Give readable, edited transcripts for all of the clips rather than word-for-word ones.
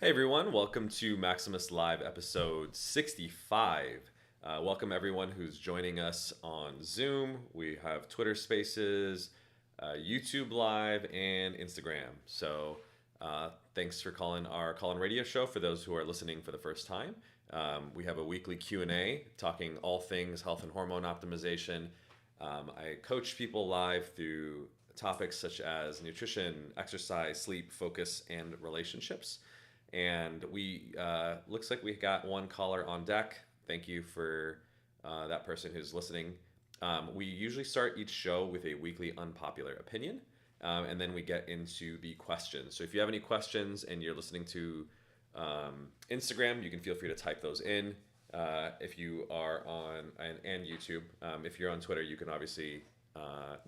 Hey everyone, welcome to Maximus Live episode 65. Welcome everyone who's joining us on Zoom. We have Twitter Spaces, YouTube Live, and Instagram. Thanks for calling our call-in radio show for those who are listening for the first time. We have a weekly Q&A talking all things health and hormone optimization. I coach people live through topics such as nutrition, exercise, sleep, focus, and relationships. And we looks like we got one caller on deck. Thank you for that person who's listening. We usually start each show with a weekly unpopular opinion, and then we get into the questions. So if you have any questions and you're listening to Instagram, you can feel free to type those in. If you are on and YouTube, if you're on Twitter, you can obviously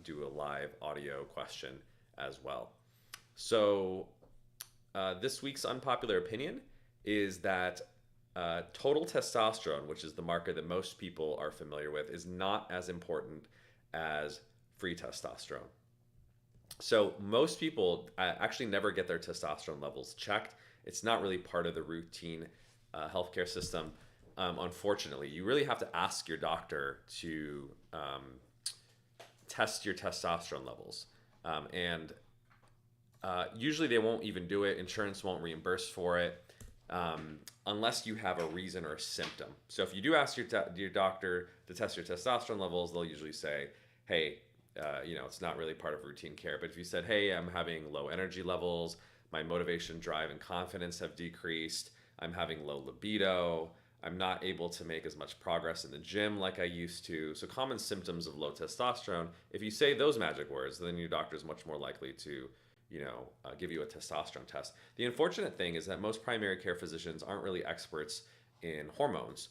do a live audio question as well. So this week's unpopular opinion is that total testosterone, which is the marker that most people are familiar with, is not as important as free testosterone. So most people actually never get their testosterone levels checked. It's not really part of the routine healthcare system. Unfortunately, you really have to ask your doctor to test your testosterone levels. Usually they won't even do it. Insurance won't reimburse for it unless you have a reason or a symptom. So if you do ask your doctor to test your testosterone levels, they'll usually say, hey, it's not really part of routine care. But if you said, hey, I'm having low energy levels, my motivation, drive, and confidence have decreased, I'm having low libido, I'm not able to make as much progress in the gym like I used to. So common symptoms of low testosterone, if you say those magic words, then your doctor is much more likely to give you a testosterone test. The unfortunate thing is that most primary care physicians aren't really experts in hormones.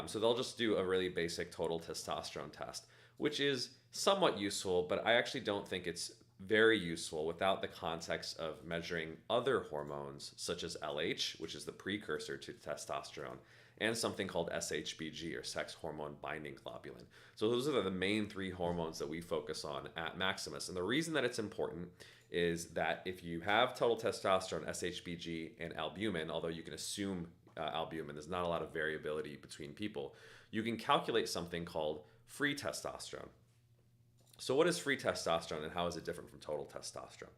So they'll just do a really basic total testosterone test, which is somewhat useful, but I actually don't think it's very useful without the context of measuring other hormones such as LH, which is the precursor to testosterone, and something called SHBG, or sex hormone binding globulin. So those are the main three hormones that we focus on at Maximus. And the reason that it's important is that if you have total testosterone, SHBG, and albumin, although you can assume albumin, there's not a lot of variability between people, you can calculate something called free testosterone. So what is free testosterone and how is it different from total testosterone?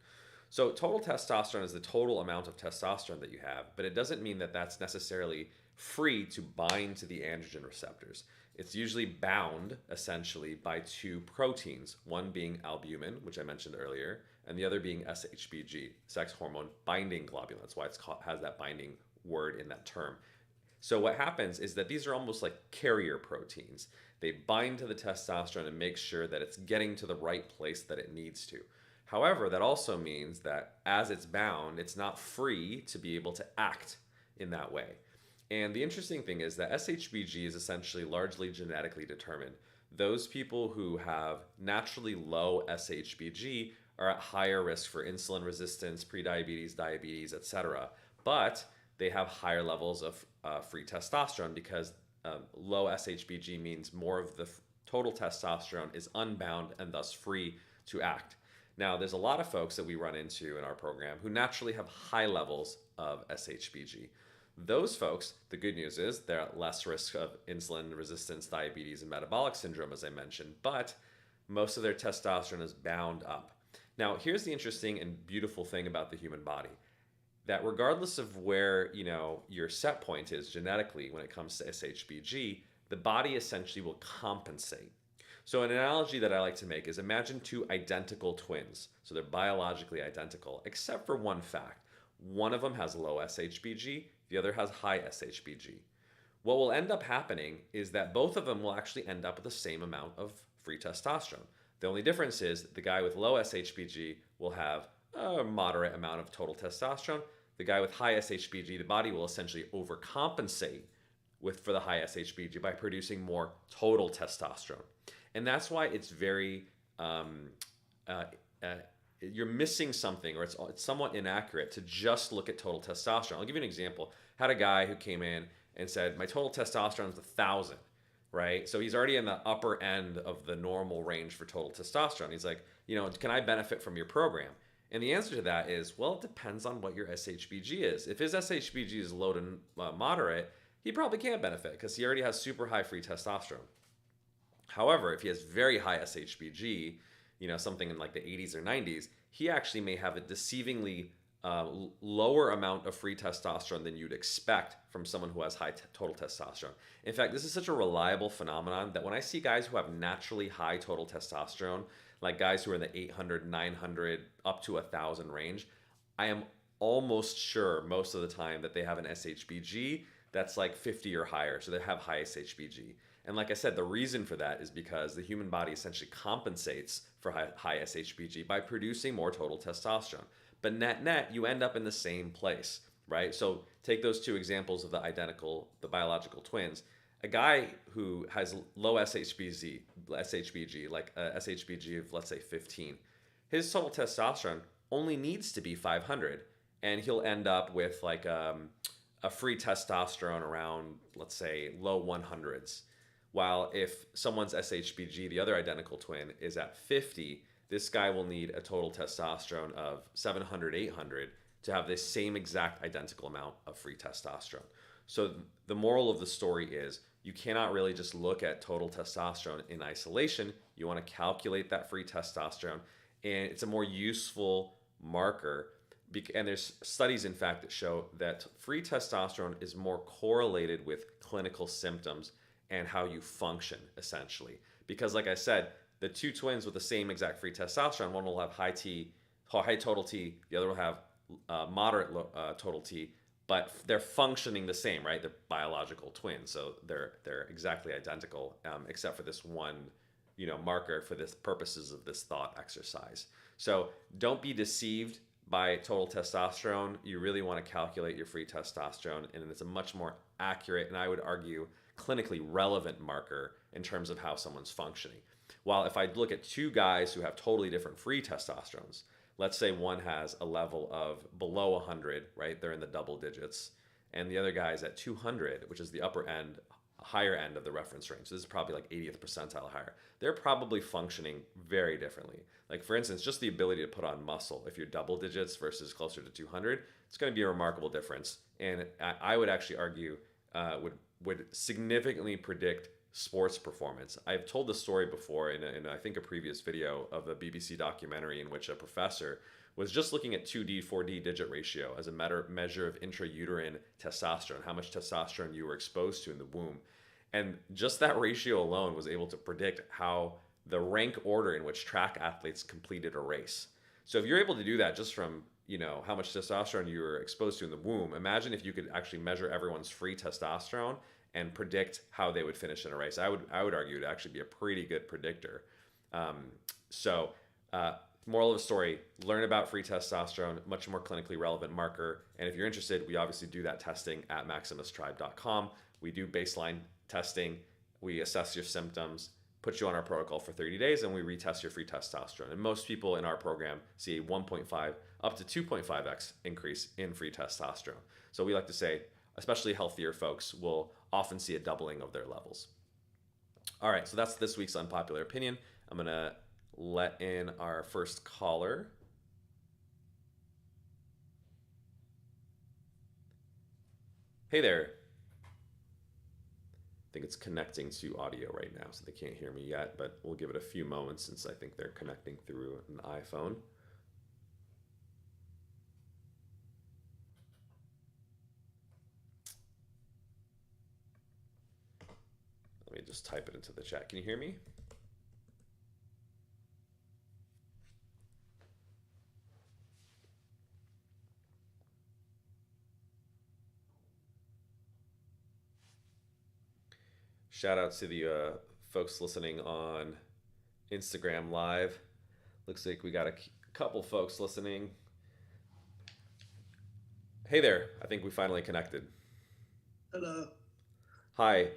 So total testosterone is the total amount of testosterone that you have, but it doesn't mean that that's necessarily free to bind to the androgen receptors. It's usually bound essentially by two proteins, one being albumin, which I mentioned earlier, and the other being SHBG, sex hormone binding globulin. That's why it has that binding word in that term. So what happens is that these are almost like carrier proteins. They bind to the testosterone and make sure that it's getting to the right place that it needs to. However, that also means that as it's bound, it's not free to be able to act in that way. And the interesting thing is that SHBG is essentially largely genetically determined. Those people who have naturally low SHBG are at higher risk for insulin resistance, prediabetes, diabetes, etc. But they have higher levels of free testosterone because low SHBG means more of the total testosterone is unbound and thus free to act. Now, there's a lot of folks that we run into in our program who naturally have high levels of SHBG. Those folks, the good news is they're at less risk of insulin resistance, diabetes, and metabolic syndrome, as I mentioned, but most of their testosterone is bound up. Now, here's the interesting and beautiful thing about the human body, that regardless of where your set point is genetically when it comes to SHBG, the body essentially will compensate. So an analogy that I like to make is imagine two identical twins. So they're biologically identical, except for one fact. One of them has low SHBG, the other has high SHBG. What will end up happening is that both of them will actually end up with the same amount of free testosterone. The only difference is the guy with low SHBG will have a moderate amount of total testosterone. The guy with high SHBG, the body will essentially overcompensate for the high SHBG by producing more total testosterone. And that's why it's very, you're missing something, or it's somewhat inaccurate to just look at total testosterone. I'll give you an example. Had a guy who came in and said, my total testosterone is 1,000, right? So he's already in the upper end of the normal range for total testosterone. He's like, can I benefit from your program? And the answer to that is, well, it depends on what your SHBG is. If his SHBG is low to moderate, he probably can't benefit because he already has super high free testosterone. However, if he has very high SHBG, something in like the 80s or 90s, he actually may have a deceivingly lower amount of free testosterone than you'd expect from someone who has high total testosterone. In fact, this is such a reliable phenomenon that when I see guys who have naturally high total testosterone, like guys who are in the 800, 900, up to 1,000 range, I am almost sure most of the time that they have an SHBG that's like 50 or higher. So they have high SHBG. And like I said, the reason for that is because the human body essentially compensates for high SHBG by producing more total testosterone. But net, you end up in the same place, right? So take those two examples of the biological twins. A guy who has low SHBG, like a SHBG of, let's say, 15, his total testosterone only needs to be 500, and he'll end up with like a free testosterone around, let's say, low 100s. While if someone's SHBG, the other identical twin, is at 50, this guy will need a total testosterone of 700, 800 to have this same exact identical amount of free testosterone. So the moral of the story is you cannot really just look at total testosterone in isolation. You want to calculate that free testosterone, and it's a more useful marker. And there's studies, in fact, that show that free testosterone is more correlated with clinical symptoms and how you function, essentially. Because like I said, the two twins with the same exact free testosterone, one will have high total T, the other will have moderate total T, but they're functioning the same, right? They're biological twins, so they're exactly identical, except for this one, marker for this purposes of this thought exercise. So don't be deceived by total testosterone. You really want to calculate your free testosterone, and it's a much more accurate, and I would argue clinically relevant marker in terms of how someone's functioning. While if I look at two guys who have totally different free testosterones, let's say one has a level of below 100, right? They're in the double digits, and the other guy's at 200, which is the higher end of the reference range. So this is probably like 80th percentile higher. They're probably functioning very differently. Like for instance, just the ability to put on muscle. If you're double digits versus closer to 200, it's going to be a remarkable difference. And I would actually argue would significantly predict sports performance. I've told the story before in I think a previous video of a BBC documentary in which a professor was just looking at 2D, 4D digit ratio as a measure of intrauterine testosterone, how much testosterone you were exposed to in the womb. And just that ratio alone was able to predict how the rank order in which track athletes completed a race. So if you're able to do that just from how much testosterone you were exposed to in the womb, imagine if you could actually measure everyone's free testosterone and predict how they would finish in a race. I would argue it would actually be a pretty good predictor. Moral of the story, learn about free testosterone, much more clinically relevant marker. And if you're interested, we obviously do that testing at MaximusTribe.com. We do baseline testing. We assess your symptoms, put you on our protocol for 30 days, and we retest your free testosterone. And most people in our program see a 1.5 up to 2.5x increase in free testosterone. So we like to say, especially healthier folks will often see a doubling of their levels. All right, so that's this week's unpopular opinion. I'm going to let in our first caller. Hey there. I think it's connecting to audio right now, so they can't hear me yet, but we'll give it a few moments since I think they're connecting through an iPhone. Let me just type it into the chat. Can you hear me? Shout out to the folks listening on Instagram Live. Looks like we got a couple folks listening. Hey there. I think we finally connected. Hello. Hi.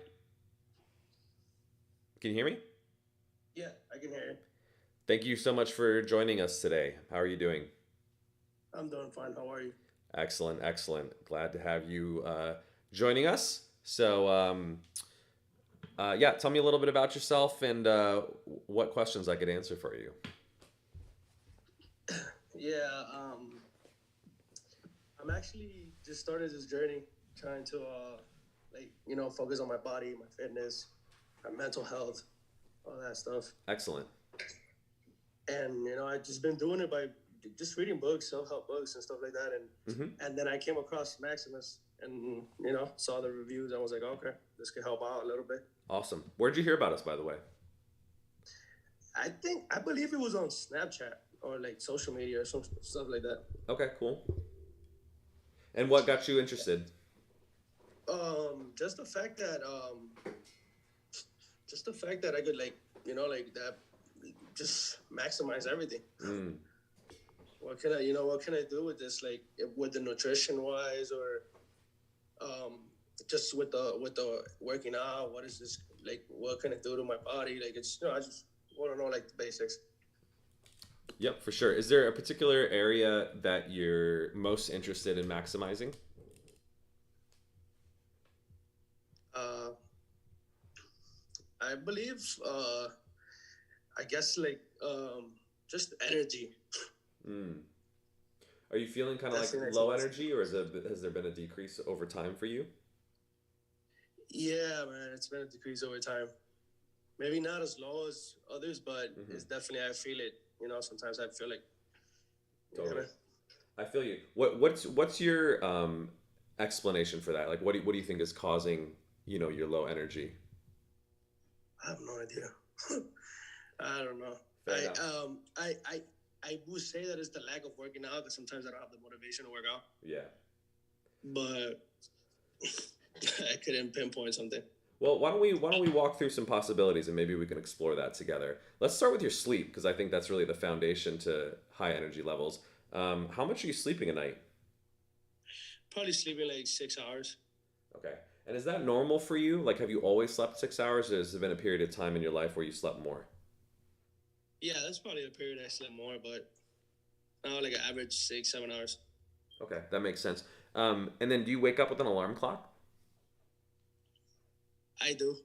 Can you hear me? Yeah, I can hear you. Thank you so much for joining us today. How are you doing? I'm doing fine. How are you? Excellent, excellent. Glad to have you joining us. So, yeah, tell me a little bit about yourself and what questions I could answer for you. Yeah, I'm actually just started this journey trying to focus on my body, my fitness, my mental health, all that stuff. Excellent. And I just been doing it by just reading books, self-help books and stuff like that. Mm-hmm. And then I came across Maximus and saw the reviews. I was like, okay, this could help out a little bit. Awesome. Where'd you hear about us, by the way? I believe it was on Snapchat or like social media or some stuff like that. Okay, cool. And what got you interested? Just the fact that I could like that, just maximize everything. Mm. What can I do with this, like with the nutrition wise, or just with the working out? What is this like? What can I do to my body? Like it's I just want to know like the basics. Yep, for sure. Is there a particular area that you're most interested in maximizing? Uh, I believe I guess like just energy. Mm. Are you feeling kind of That's like the next low one. energy, or has there been a decrease over time for you? Yeah, man, it's been a decrease over time. Maybe not as low as others, but Hmm. it's definitely I feel it. Sometimes I feel like you Totally. gotta. I feel you. What's your explanation for that? Like, what do you think is causing your low energy? I have no idea. I don't know. Fair enough. I would say that it's the lack of working out because sometimes I don't have the motivation to work out, Yeah. but I couldn't pinpoint something. Well, why don't we walk through some possibilities and maybe we can explore that together. Let's start with your sleep because I think that's really the foundation to high energy levels. How much are you sleeping a night? Probably sleeping like 6 hours. Okay. And is that normal for you? Like, have you always slept 6 hours, or has there been a period of time in your life where you slept more? Yeah, that's probably a period I slept more, but now like an average 6 7 hours. Okay, that makes sense. And then do you wake up with an alarm clock? I do.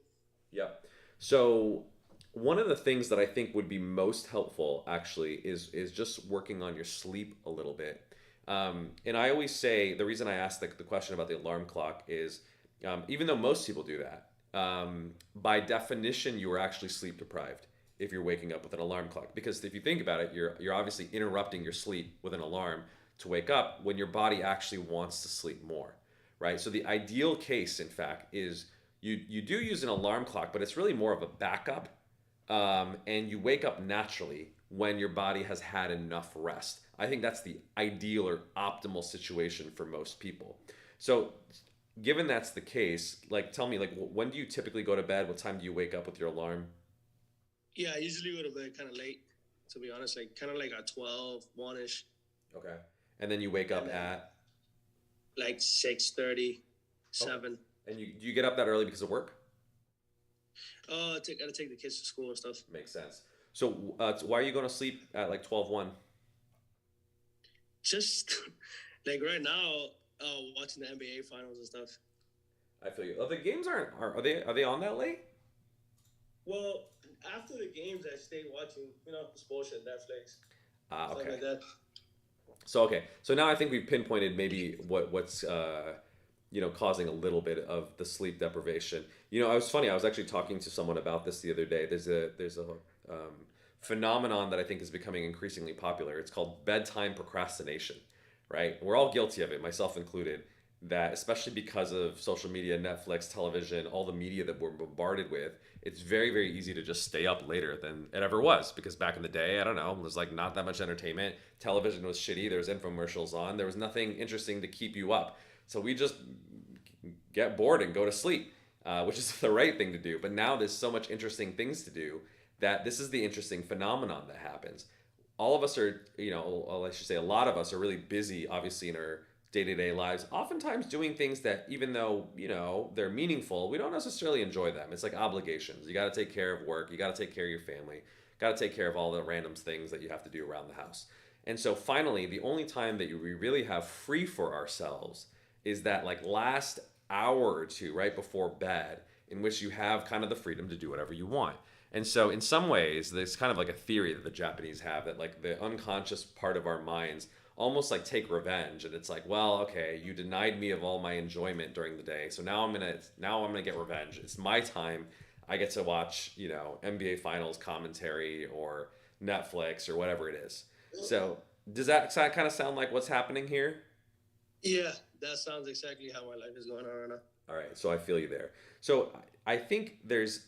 Yep. So one of the things that I think would be most helpful actually is just working on your sleep a little bit. And I always say the reason I asked the question about the alarm clock is even though most people do that, by definition you are actually sleep deprived if you're waking up with an alarm clock. Because if you think about it, you're obviously interrupting your sleep with an alarm to wake up when your body actually wants to sleep more, right? So the ideal case, in fact, is you do use an alarm clock, but it's really more of a backup, and you wake up naturally when your body has had enough rest. I think that's the ideal or optimal situation for most people. So, given that's the case, like, tell me, like, when do you typically go to bed? What time do you wake up with your alarm? Yeah, I usually go to bed kind of late, to be honest, like kind of like at 12, 1 ish, Okay, and then you wake and up then at like 6:30, okay, 7. and you do you get up that early because of work? Gotta take the kids to school and stuff. Makes sense. So, why are you going to sleep at like 12:1? Just like right now, watching the NBA finals and stuff. I feel you. Oh, the games are they on that late? Well, after the games, I stayed watching, this bullshit, Netflix, Ah, stuff okay. like that. So okay, so now I think we've pinpointed maybe what's causing a little bit of the sleep deprivation. I was funny. I was actually talking to someone about this the other day. There's a phenomenon that I think is becoming increasingly popular. It's called bedtime procrastination. Right? We're all guilty of it, myself included. That especially because of social media, Netflix, television, all the media that we're bombarded with, it's very very easy to just stay up later than it ever was. Because back in the day, I don't know, there's like not that much entertainment. Television was shitty. There was infomercials on. There was nothing interesting to keep you up. So we just get bored and go to sleep, which is the right thing to do. But now there's so much interesting things to do that this is the interesting phenomenon that happens. All of us are, I should say, a lot of us are really busy, obviously, in our day-to-day lives, oftentimes doing things that even though they're meaningful, we don't necessarily enjoy them. It's like obligations. You got to take care of work, you got to take care of your family, got to take care of all the random things that you have to do around the house. And so finally, the only time that we really have free for ourselves is that like last hour or two right before bed, in which you have kind of the freedom to do whatever you want. And so, in some ways, there's kind of like a theory that the Japanese have that like the unconscious part of our minds almost like take revenge, and it's like, well, okay, you denied me of all my enjoyment during the day, so now I'm gonna get revenge. It's my time. I get to watch, NBA Finals commentary or Netflix or whatever it is. So, does that kind of sound like what's happening here? Yeah, that sounds exactly how my life is going on right now. All right, so I feel you there. So I think there's,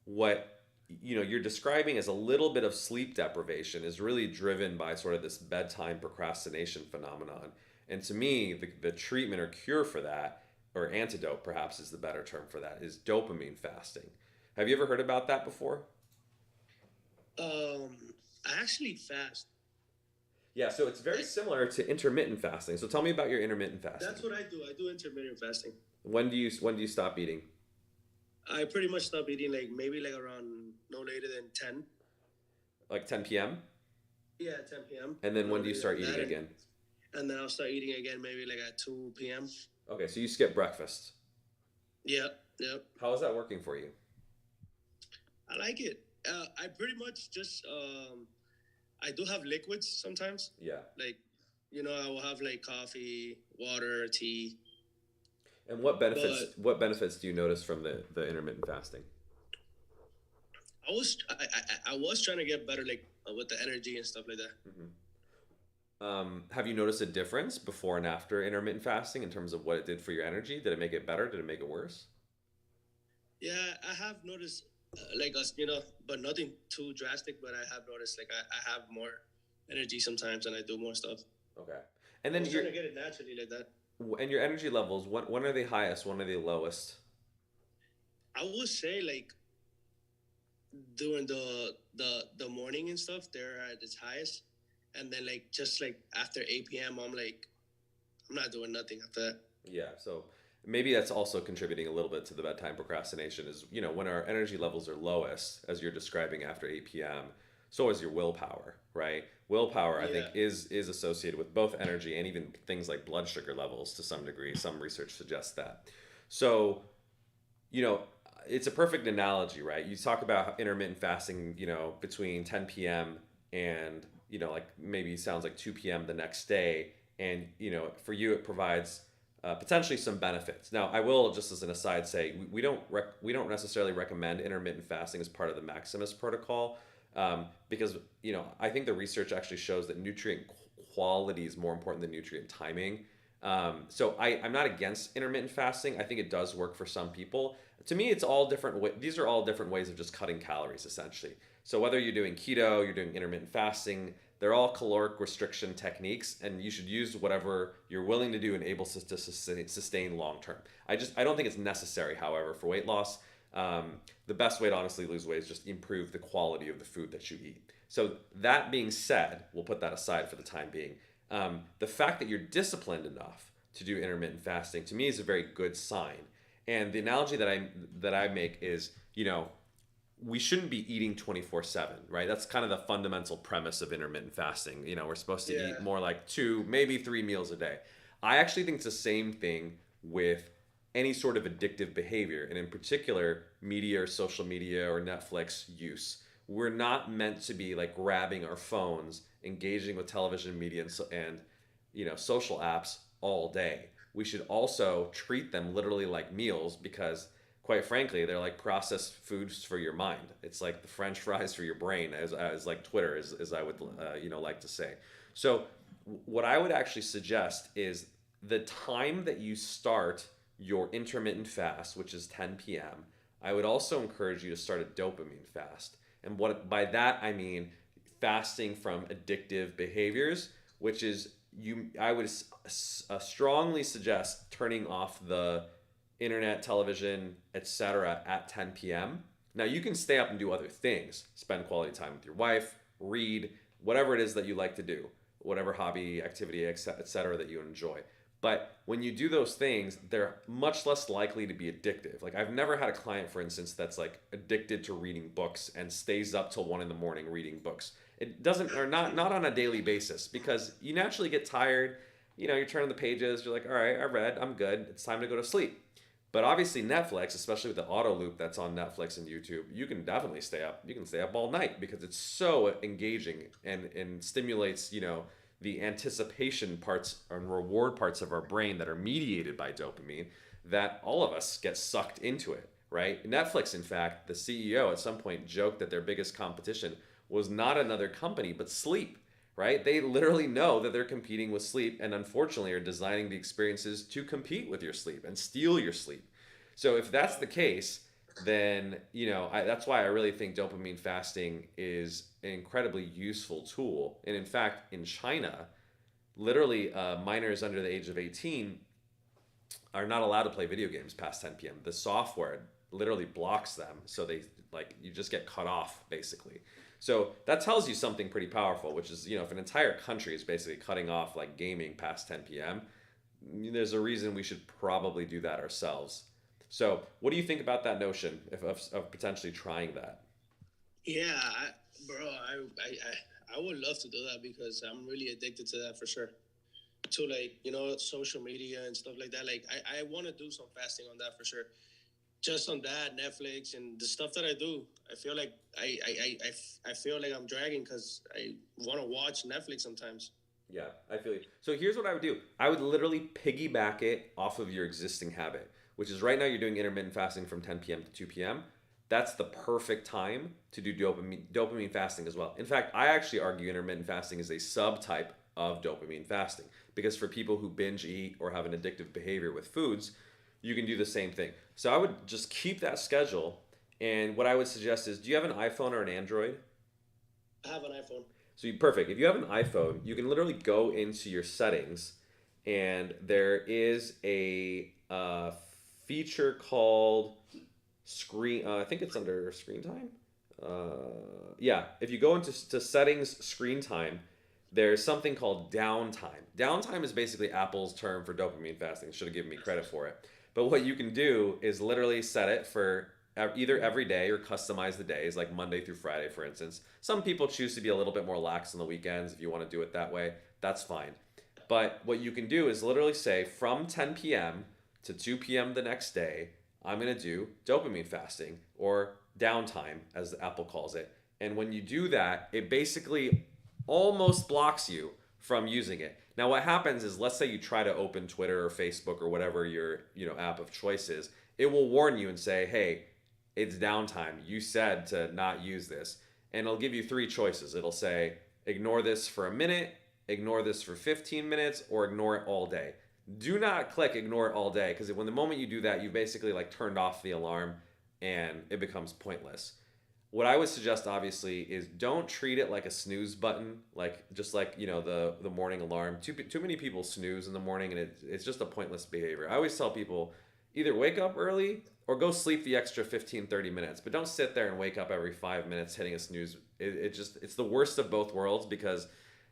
what you're describing as a little bit of sleep deprivation is really driven by sort of this bedtime procrastination phenomenon. And to me, the treatment or cure for that, or antidote perhaps is the better term for that, is dopamine fasting. Have you ever heard about that before? Um, I actually fast. Yeah, so it's very Like similar to intermittent fasting. So tell me about your intermittent fasting. that's what I do. I do intermittent fasting. When do you stop eating? I pretty much stop eating like maybe like around no later than 10. Like 10 p.m.? Yeah, 10 p.m. And then No when do you later start than eating that, again? and then I'll start eating again maybe like at 2 p.m. Okay, so you skip breakfast. Yep, yep. How is that working for you? I like it. I pretty much just I do have liquids sometimes. Yeah. Like, I will have like coffee, water, tea. And what benefits But what benefits do you notice from the intermittent fasting? I was trying to get better like with the energy and stuff like that. Have you noticed a difference before and after intermittent fasting in terms of what it did for your energy? Did it make it better? Did it make it worse? Yeah, I have noticed like us, but nothing too drastic. But I have noticed like I have more energy sometimes and I do more stuff. Okay. And I then was trying to get it naturally like that. your energy levels, when are they highest? When are they lowest? I would say like during the morning and stuff, they're at its highest, and then like just like after 8 p.m., I'm not doing nothing after that. Yeah, so maybe that's also contributing a little bit to the bedtime procrastination is, when our energy levels are lowest, as you're describing after 8 p.m., so is your willpower, right? Willpower, I think, Yeah, is associated with both energy and even things like blood sugar levels to some degree. Some research suggests that. So, you know, it's a perfect analogy, right? You talk about intermittent fasting, between 10 p.m. and, like maybe sounds like 2 p.m. the next day. And, for you, it provides potentially some benefits. Now, I will just as an aside say we don't necessarily recommend intermittent fasting as part of the Maximus protocol, because I think the research actually shows that nutrient quality is more important than nutrient timing. So I'm not against intermittent fasting. I think it does work for some people. To me, it's all different. These are all different ways of just cutting calories, essentially. So whether you're doing keto, you're doing intermittent fasting, they're all caloric restriction techniques, and you should use whatever you're willing to do and able to sustain long term. I don't think it's necessary, however, for weight loss. The best way to honestly lose weight is just improve the quality of the food that you eat. So that being said, we'll put that aside for the time being. The fact that you're disciplined enough to do intermittent fasting to me is a very good sign. And the analogy that I make is, we shouldn't be eating 24/7, right? That's kind of the fundamental premise of intermittent fasting. We're supposed to yeah, eat more like 2, maybe 3 meals a day. I actually think it's the same thing with any sort of addictive behavior, and in particular, media or social media or Netflix use. We're not meant to be like grabbing our phones, engaging with television media and social apps all day. We should also treat them literally like meals because, quite frankly, they're like processed foods for your mind. It's like the French fries for your brain, as like Twitter, as I would like to say. So, what I would actually suggest is the time that you start your intermittent fast, which is 10 p.m. I would also encourage you to start a dopamine fast, and what by that I mean fasting from addictive behaviors, which is I would strongly suggest turning off the internet, television, etc. at 10 p.m. Now you can stay up and do other things, spend quality time with your wife, read, whatever it is that you like to do, whatever hobby, activity, etc. that you enjoy. But when you do those things, they're much less likely to be addictive. Like I've never had a client, for instance, that's like addicted to reading books and stays up till 1 in the morning reading books. It doesn't, or not on a daily basis, because you naturally get tired. You turn the pages, you're like, all right, I read, I'm good. It's time to go to sleep. But obviously Netflix, especially with the auto loop that's on Netflix and YouTube, you can definitely stay up. You can stay up all night because it's so engaging and stimulates, the anticipation parts and reward parts of our brain that are mediated by dopamine that all of us get sucked into it, right? Netflix, in fact, the CEO at some point joked that their biggest competition was not another company, but sleep, right? They literally know that they're competing with sleep and unfortunately are designing the experiences to compete with your sleep and steal your sleep. So if that's the case, then, that's why I really think dopamine fasting is an incredibly useful tool. And in fact, in China, literally minors under the age of 18 are not allowed to play video games past 10 p.m. The software literally blocks them. So you just get cut off basically. So that tells you something pretty powerful, which is, if an entire country is basically cutting off like gaming past 10 p.m., there's a reason we should probably do that ourselves. So what do you think about that notion of potentially trying that? Yeah, bro, I would love to do that because I'm really addicted to that for sure. To like, social media and stuff like that. Like I want to do some fasting on that for sure. Just on that, Netflix and the stuff that I do, I feel like I feel like I'm dragging because I want to watch Netflix sometimes. Yeah, I feel you. So here's what I would do. I would literally piggyback it off of your existing habit, which is right now you're doing intermittent fasting from 10 p.m. to 2 p.m. That's the perfect time to do dopamine fasting as well. In fact, I actually argue intermittent fasting is a subtype of dopamine fasting because for people who binge eat or have an addictive behavior with foods, you can do the same thing. So I would just keep that schedule. And what I would suggest is, do you have an iPhone or an Android? I have an iPhone. Perfect. If you have an iPhone, you can literally go into your settings, and there is a feature called screen. I think it's under screen time. Yeah, if you go into settings, screen time, there's something called downtime. Downtime is basically Apple's term for dopamine fasting. Should have given me credit for it. But what you can do is literally set it for either every day or customize the days, like Monday through Friday, for instance. Some people choose to be a little bit more lax on the weekends. If you want to do it that way, that's fine. But what you can do is literally say from 10 p.m. to 2 p.m. the next day, I'm going to do dopamine fasting or downtime, as Apple calls it. And when you do that, it basically almost blocks you from using it. Now, what happens is, let's say you try to open Twitter or Facebook or whatever your app of choice is, it will warn you and say, hey, it's downtime. You said to not use this. And it'll give you three choices. It'll say, ignore this for a minute, ignore this for 15 minutes, or ignore it all day. Do not click ignore it all day, because when the moment you do that, you basically turned off the alarm and it becomes pointless. What I would suggest, obviously, is don't treat it like a snooze button, just like the morning alarm. Too many people snooze in the morning, and it's just a pointless behavior. I always tell people, either wake up early or go sleep the extra 15-30 minutes, but don't sit there and wake up every 5 minutes hitting a snooze. It's the worst of both worlds, because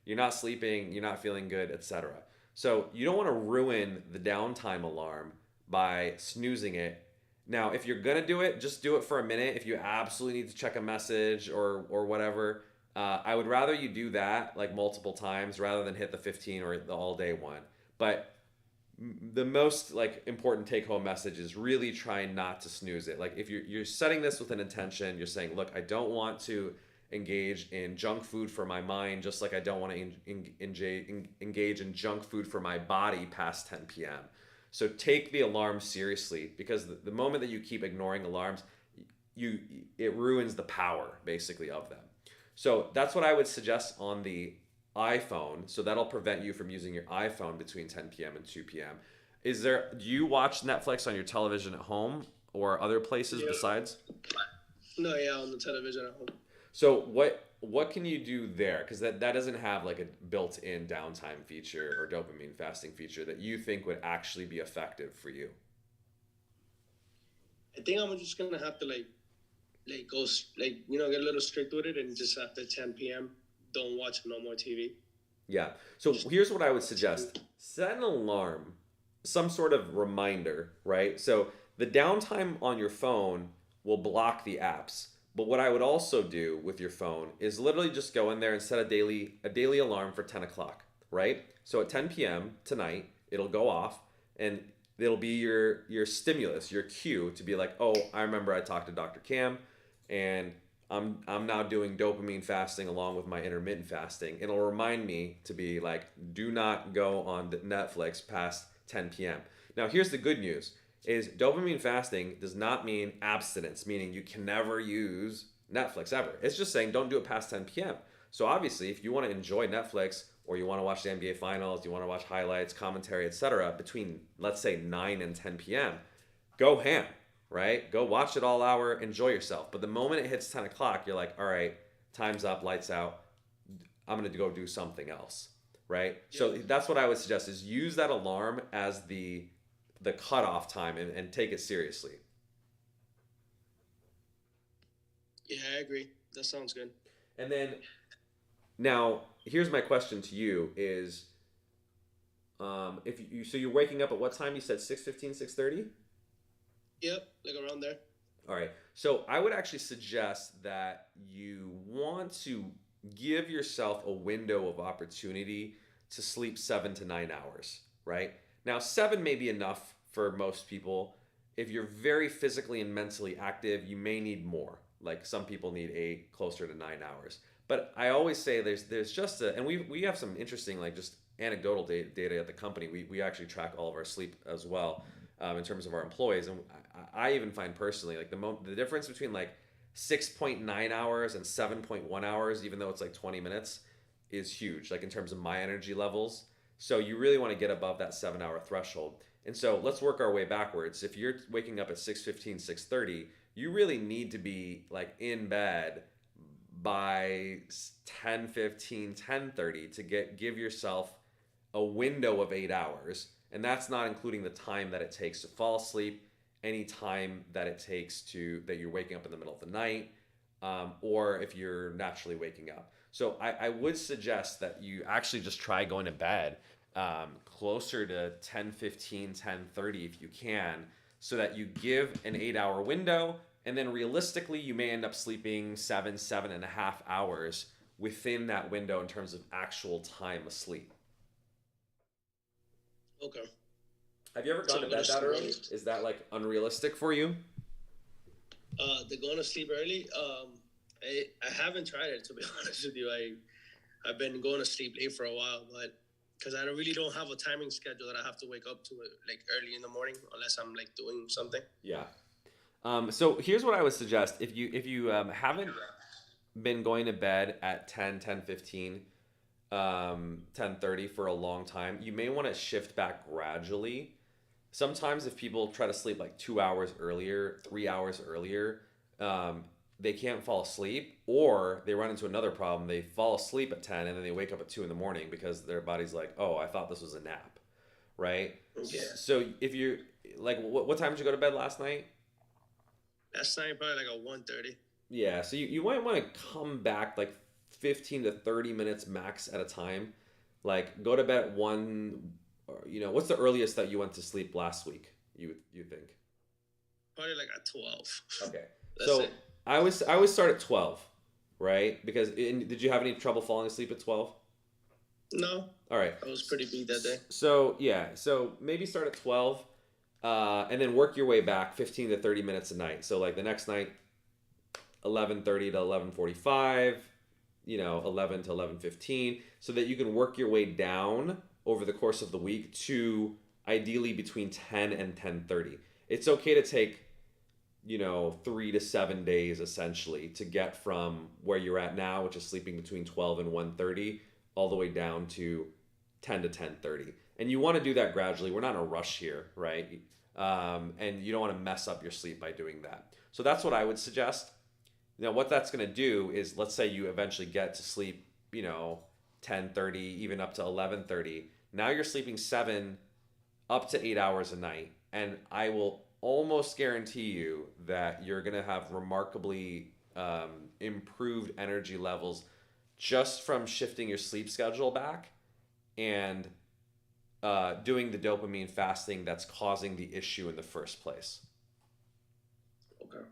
you're not sleeping, you're not feeling good, etc. So you don't want to ruin the downtime alarm by snoozing it. Now, if you're going to do it, just do it for a minute. If you absolutely need to check a message or whatever, I would rather you do that multiple times rather than hit the 15 or the all day one. But the most important take home message is really trying not to snooze it. If you're setting this with an intention, you're saying, look, I don't want to engage in junk food for my mind, just like I don't want to engage in junk food for my body past 10 p.m. So take the alarms seriously, because the moment that you keep ignoring alarms, it ruins the power basically of them. So that's what I would suggest on the iPhone. So that'll prevent you from using your iPhone between 10 p.m. and 2 p.m. Do you watch Netflix on your television at home or other places besides? No, yeah, on the television at home. So what can you do there? Because that doesn't have a built-in downtime feature or dopamine fasting feature that you think would actually be effective for you. I think I'm just gonna have to go get a little strict with it, and just after 10 p.m. don't watch no more TV. Yeah. So here's what I would suggest: set an alarm, some sort of reminder, right? So the downtime on your phone will block the apps. But what I would also do with your phone is literally just go in there and set a daily alarm for 10 o'clock, right? So at 10 p.m. tonight, it'll go off, and it'll be your stimulus, your cue to be like, oh, I remember I talked to Dr. Cam, and I'm now doing dopamine fasting along with my intermittent fasting. It'll remind me to be like, do not go on Netflix past 10 p.m. Now, here's the good news: is dopamine fasting does not mean abstinence, meaning you can never use Netflix ever. It's just saying don't do it past 10 p.m. So obviously, if you want to enjoy Netflix or you want to watch the NBA finals, you want to watch highlights, commentary, etc., between let's say 9 and 10 p.m., go ham, right? Go watch it all hour, enjoy yourself. But the moment it hits 10 o'clock, you're like, all right, time's up, lights out. I'm going to go do something else, right? Yeah. So that's what I would suggest is use that alarm as the cutoff time and take it seriously. Yeah, I agree. That sounds good. And then now here's my question to you is if you so you're waking up at what time? You said 6:15, 6:30? Yep, like around there. All right. So I would actually suggest that you want to give yourself a window of opportunity to sleep 7 to 9 hours, right? Now, 7 may be enough for most people. If you're very physically and mentally active, you may need more. Like some people need 8, closer to 9 hours. But I always say there's just and we have some interesting like just anecdotal data at the company. We actually track all of our sleep as well in terms of our employees, and I even find personally like the difference between like 6.9 hours and 7.1 hours, even though it's like 20 minutes, is huge. Like in terms of my energy levels. So you really want to get above that 7-hour threshold. And so let's work our way backwards. If you're waking up at 6:15, 6:30, you really need to be like in bed by 10:15, 10:30 to give yourself a window of 8 hours. And that's not including the time that it takes to fall asleep, any time that it takes that you're waking up in the middle of the night, or if you're naturally waking up. So I would suggest that you actually just try going to bed closer to 10:15, 10:30 if you can, so that you give an 8-hour window, and then realistically you may end up sleeping 7.5 hours within that window in terms of actual time asleep. Okay. Have you ever gone to bed that early? Is that like unrealistic for you? The going to sleep early. I haven't tried it, to be honest with you. I've been going to sleep late for a while, but because I really don't have a timing schedule that I have to wake up to like early in the morning unless I'm like doing something. Yeah. So here's what I would suggest. If you haven't been going to bed at 10, 10:15, 10:30 for a long time, you may want to shift back gradually. Sometimes if people try to sleep like 2 hours earlier, 3 hours earlier, they can't fall asleep, or they run into another problem. They fall asleep at 10 and then they wake up at 2 in the morning because their body's like, oh, I thought this was a nap, right? Yeah. So if you like, what time did you go to bed last night? Last night probably like a 1:30. Yeah, so you might want to come back like 15 to 30 minutes max at a time. Like go to bed at 1, or, what's the earliest that you went to sleep last week, you think? Probably like at 12. Okay. That's so it. I always start at 12, right? Because did you have any trouble falling asleep at 12? No. All right. I was pretty beat that day. So maybe start at 12 and then work your way back 15 to 30 minutes a night. So like the next night, 11:30 to 11:45, 11 to 11:15, so that you can work your way down over the course of the week to ideally between 10 and 10:30. It's okay to take 3 to 7 days essentially to get from where you're at now, which is sleeping between 12 and 1:30, all the way down to 10 to 10:30. And you want to do that gradually. We're not in a rush here, right? And you don't want to mess up your sleep by doing that. So that's what I would suggest. Now, what that's going to do is, let's say you eventually get to sleep, 10:30, even up to 11:30. Now you're sleeping 7 up to 8 hours a night. And I will almost guarantee you that you're going to have remarkably improved energy levels just from shifting your sleep schedule back and doing the dopamine fasting that's causing the issue in the first place. Okay.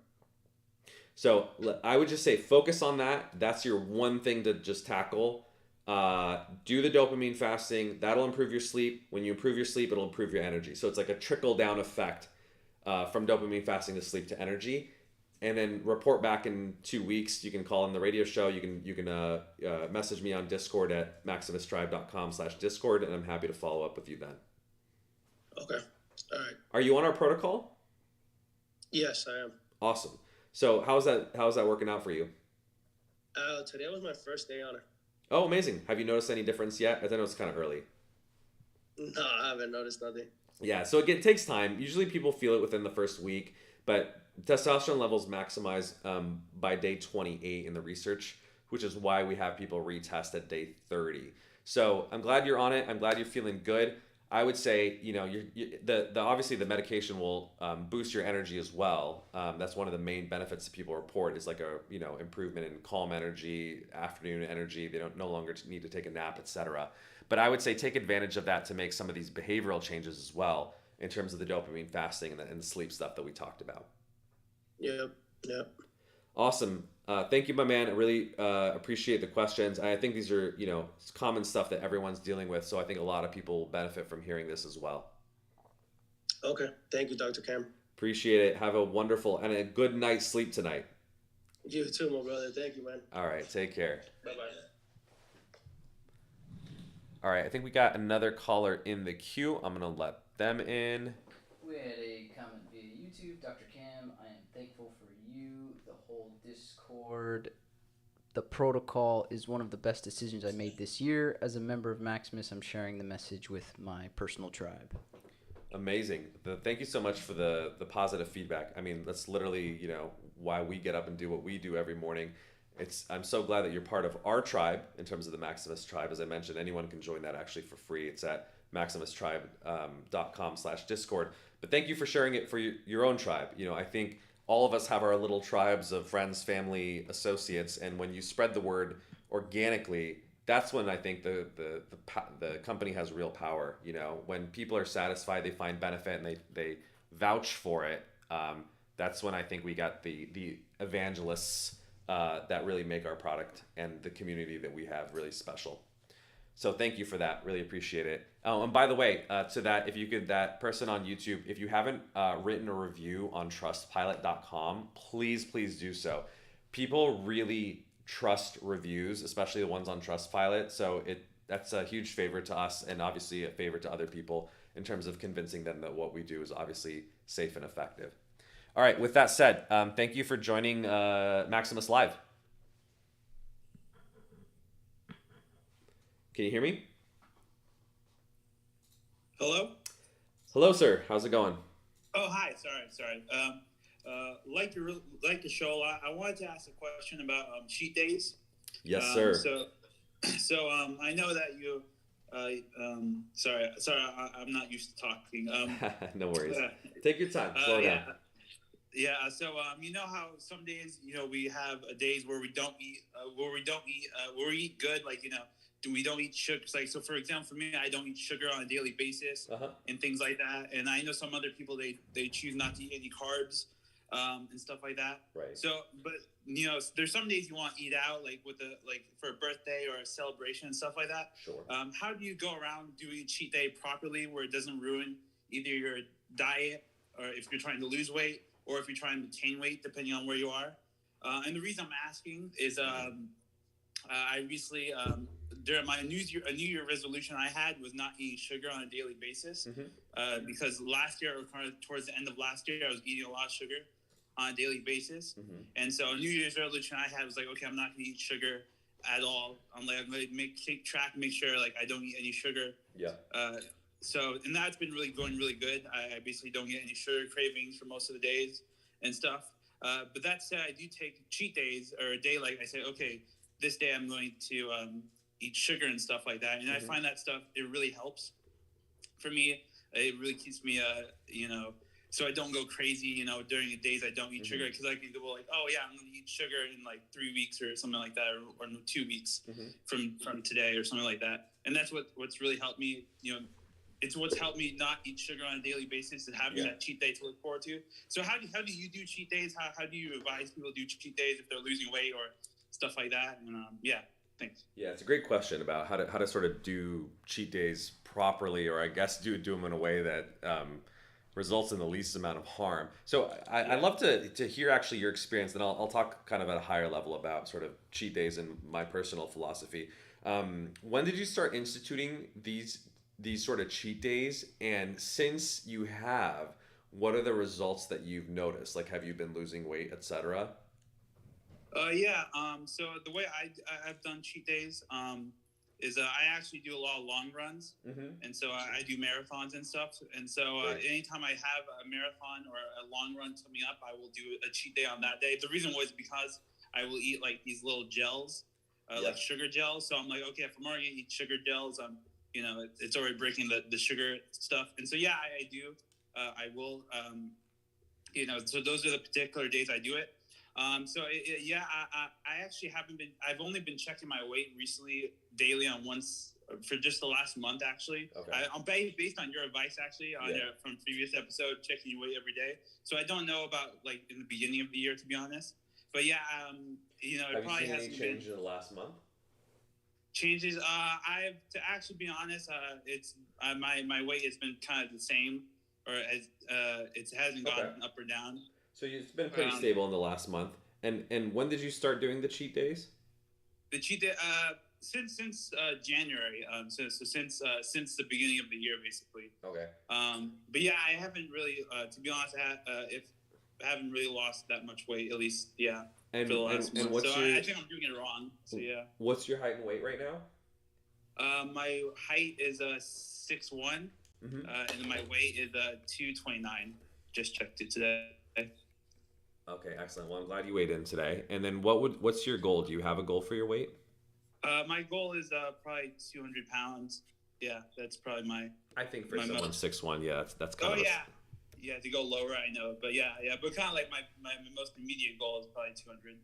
So I would just say focus on that. That's your one thing to just tackle. Do the dopamine fasting. That'll improve your sleep. When you improve your sleep, it'll improve your energy. So it's like a trickle down effect from dopamine fasting to sleep to energy. And then report back in 2 weeks. You can call in the radio show. You can message me on Discord at maximistribe.com/Discord, and I'm happy to follow up with you then. Okay. All right. Are you on our protocol? Yes, I am. Awesome. So how's that working out for you? Today was my first day on it. Oh, amazing. Have you noticed any difference yet? I know it's kind of early. No, I haven't noticed nothing. Yeah, so it takes time. Usually people feel it within the first week, but testosterone levels maximize by day 28 in the research, which is why we have people retest at day 30. So I'm glad you're on it. I'm glad you're feeling good. I would say, the obviously the medication will boost your energy as well. That's one of the main benefits that people report is like a improvement in calm energy, afternoon energy. They don't no longer need to take a nap, etc. But I would say take advantage of that to make some of these behavioral changes as well in terms of the dopamine fasting and the sleep stuff that we talked about. Yep. Awesome. Thank you, my man. I really appreciate the questions. I think these are, common stuff that everyone's dealing with. So I think a lot of people will benefit from hearing this as well. Okay. Thank you, Dr. Cam. Appreciate it. Have a wonderful and a good night's sleep tonight. You too, my brother. Thank you, man. All right. Take care. Bye-bye. All right. I think we got another caller in the queue. I'm going to let them in. We had a comment via YouTube. Dr. Cam, I am thankful for you, the whole Discord. The protocol is one of the best decisions I made this year. As a member of Maximus, I'm sharing the message with my personal tribe. Amazing. Thank you so much for the positive feedback. I mean, that's literally, why we get up and do what we do every morning. I'm so glad that you're part of our tribe in terms of the Maximus tribe. As I mentioned, anyone can join that actually for free. It's at maximistribe.com/Discord. But thank you for sharing it for your own tribe. I think all of us have our little tribes of friends, family, associates, and when you spread the word organically, that's when I think the company has real power. When people are satisfied, they find benefit, and they vouch for it. That's when I think we got the evangelists that really make our product and the community that we have really special. So thank you for that. Really appreciate it. Oh, and by the way, to that, if you could, that person on YouTube, if you haven't written a review on trustpilot.com, please do so. People really trust reviews, especially the ones on Trustpilot. So that's a huge favor to us and obviously a favor to other people in terms of convincing them that what we do is obviously safe and effective. All right, with that said, thank you for joining Maximus Live. Can you hear me? Hello? Hello, sir. How's it going? Oh, hi. Sorry. Like the show a lot. I wanted to ask a question about cheat days. Yes, sir. So I know that you. Sorry. I'm not used to talking. No worries. Take your time. Slow down. Yeah. So you know how some days we have days where we don't eat, where we eat good, like we don't eat sugar. Like, so for example, for me, I don't eat sugar on a daily basis and things like that. And I know some other people, they choose not to eat any carbs and stuff like that. Right. So, but there's some days you want to eat out, like for a birthday or a celebration and stuff like that. Sure. How do you go around doing a cheat day properly where it doesn't ruin either your diet or if you're trying to lose weight or if you're trying to maintain weight, depending on where you are? And the reason I'm asking is I recently, during my New Year resolution I had was not eating sugar on a daily basis because last year, or kind of towards the end of last year, I was eating a lot of sugar on a daily basis. And so a New Year's resolution I had was like, okay, I'm not going to eat sugar at all. I'm going to keep track, make sure like I don't eat any sugar. Yeah. And that's been going really good. I basically don't get any sugar cravings for most of the days and stuff. But that said, I do take cheat days or a day like I say, okay, this day I'm going to eat sugar and stuff like that. And I find that stuff, it really helps for me. It really keeps me, so I don't go crazy, during the days I don't eat sugar. Because I can go like, oh yeah, I'm going to eat sugar in like 3 weeks or something like that, or 2 weeks from today or something like that. And that's what's really helped me, it's what's helped me not eat sugar on a daily basis and having that cheat day to look forward to. So how do you do cheat days? How do you advise people to do cheat days if they're losing weight or stuff like that? And Thanks. Yeah, it's a great question about how to sort of do cheat days properly, or I guess do them in a way that results in the least amount of harm. So I'd love to hear actually your experience, and I'll talk kind of at a higher level about sort of cheat days and my personal philosophy. When did you start instituting these sort of cheat days? And since you have, what are the results that you've noticed? Like, have you been losing weight, etc.? Yeah. So the way I've done cheat days is I actually do a lot of long runs, Mm-hmm. and so I do marathons and stuff. And so anytime I have a marathon or a long run coming up, I will do a cheat day on that day. The reason was because I will eat like these little gels, like sugar gels. So I'm like, okay, if I'm already gonna eat sugar gels, it's already breaking the sugar stuff. And so yeah, I do. I will. So those are the particular days I do it. I actually haven't been. I've only been checking my weight recently, daily on once for just the last month. Actually, Okay. I'm based on your advice actually from previous episode, checking your weight every day. So I don't know about like in the beginning of the year, to be honest. But yeah, it Have probably you seen any hasn't change been in the last month? changes. I've to actually be honest, it's my weight has been kind of the same, or it hasn't gone up or down. So it's been pretty stable in the last month. And when did you start doing the cheat days? The cheat day, since January, since the beginning of the year, basically. Okay. But yeah, I haven't really, to be honest, I haven't really lost that much weight, at least, And, for the last month. what's So your, I think I'm doing it wrong. So yeah. What's your height and weight right now? My height is 6'1", Mm-hmm. and then my weight is 229. Just checked it today. Okay, excellent. Well, I'm glad you weighed in today. And then what's your goal? Do you have a goal for your weight? My goal is probably 200 pounds. Yeah, that's probably my. I think for someone 6'1", yeah, that's kind of. Yeah, to go lower, I know, but but kind of like my most immediate goal is probably 200.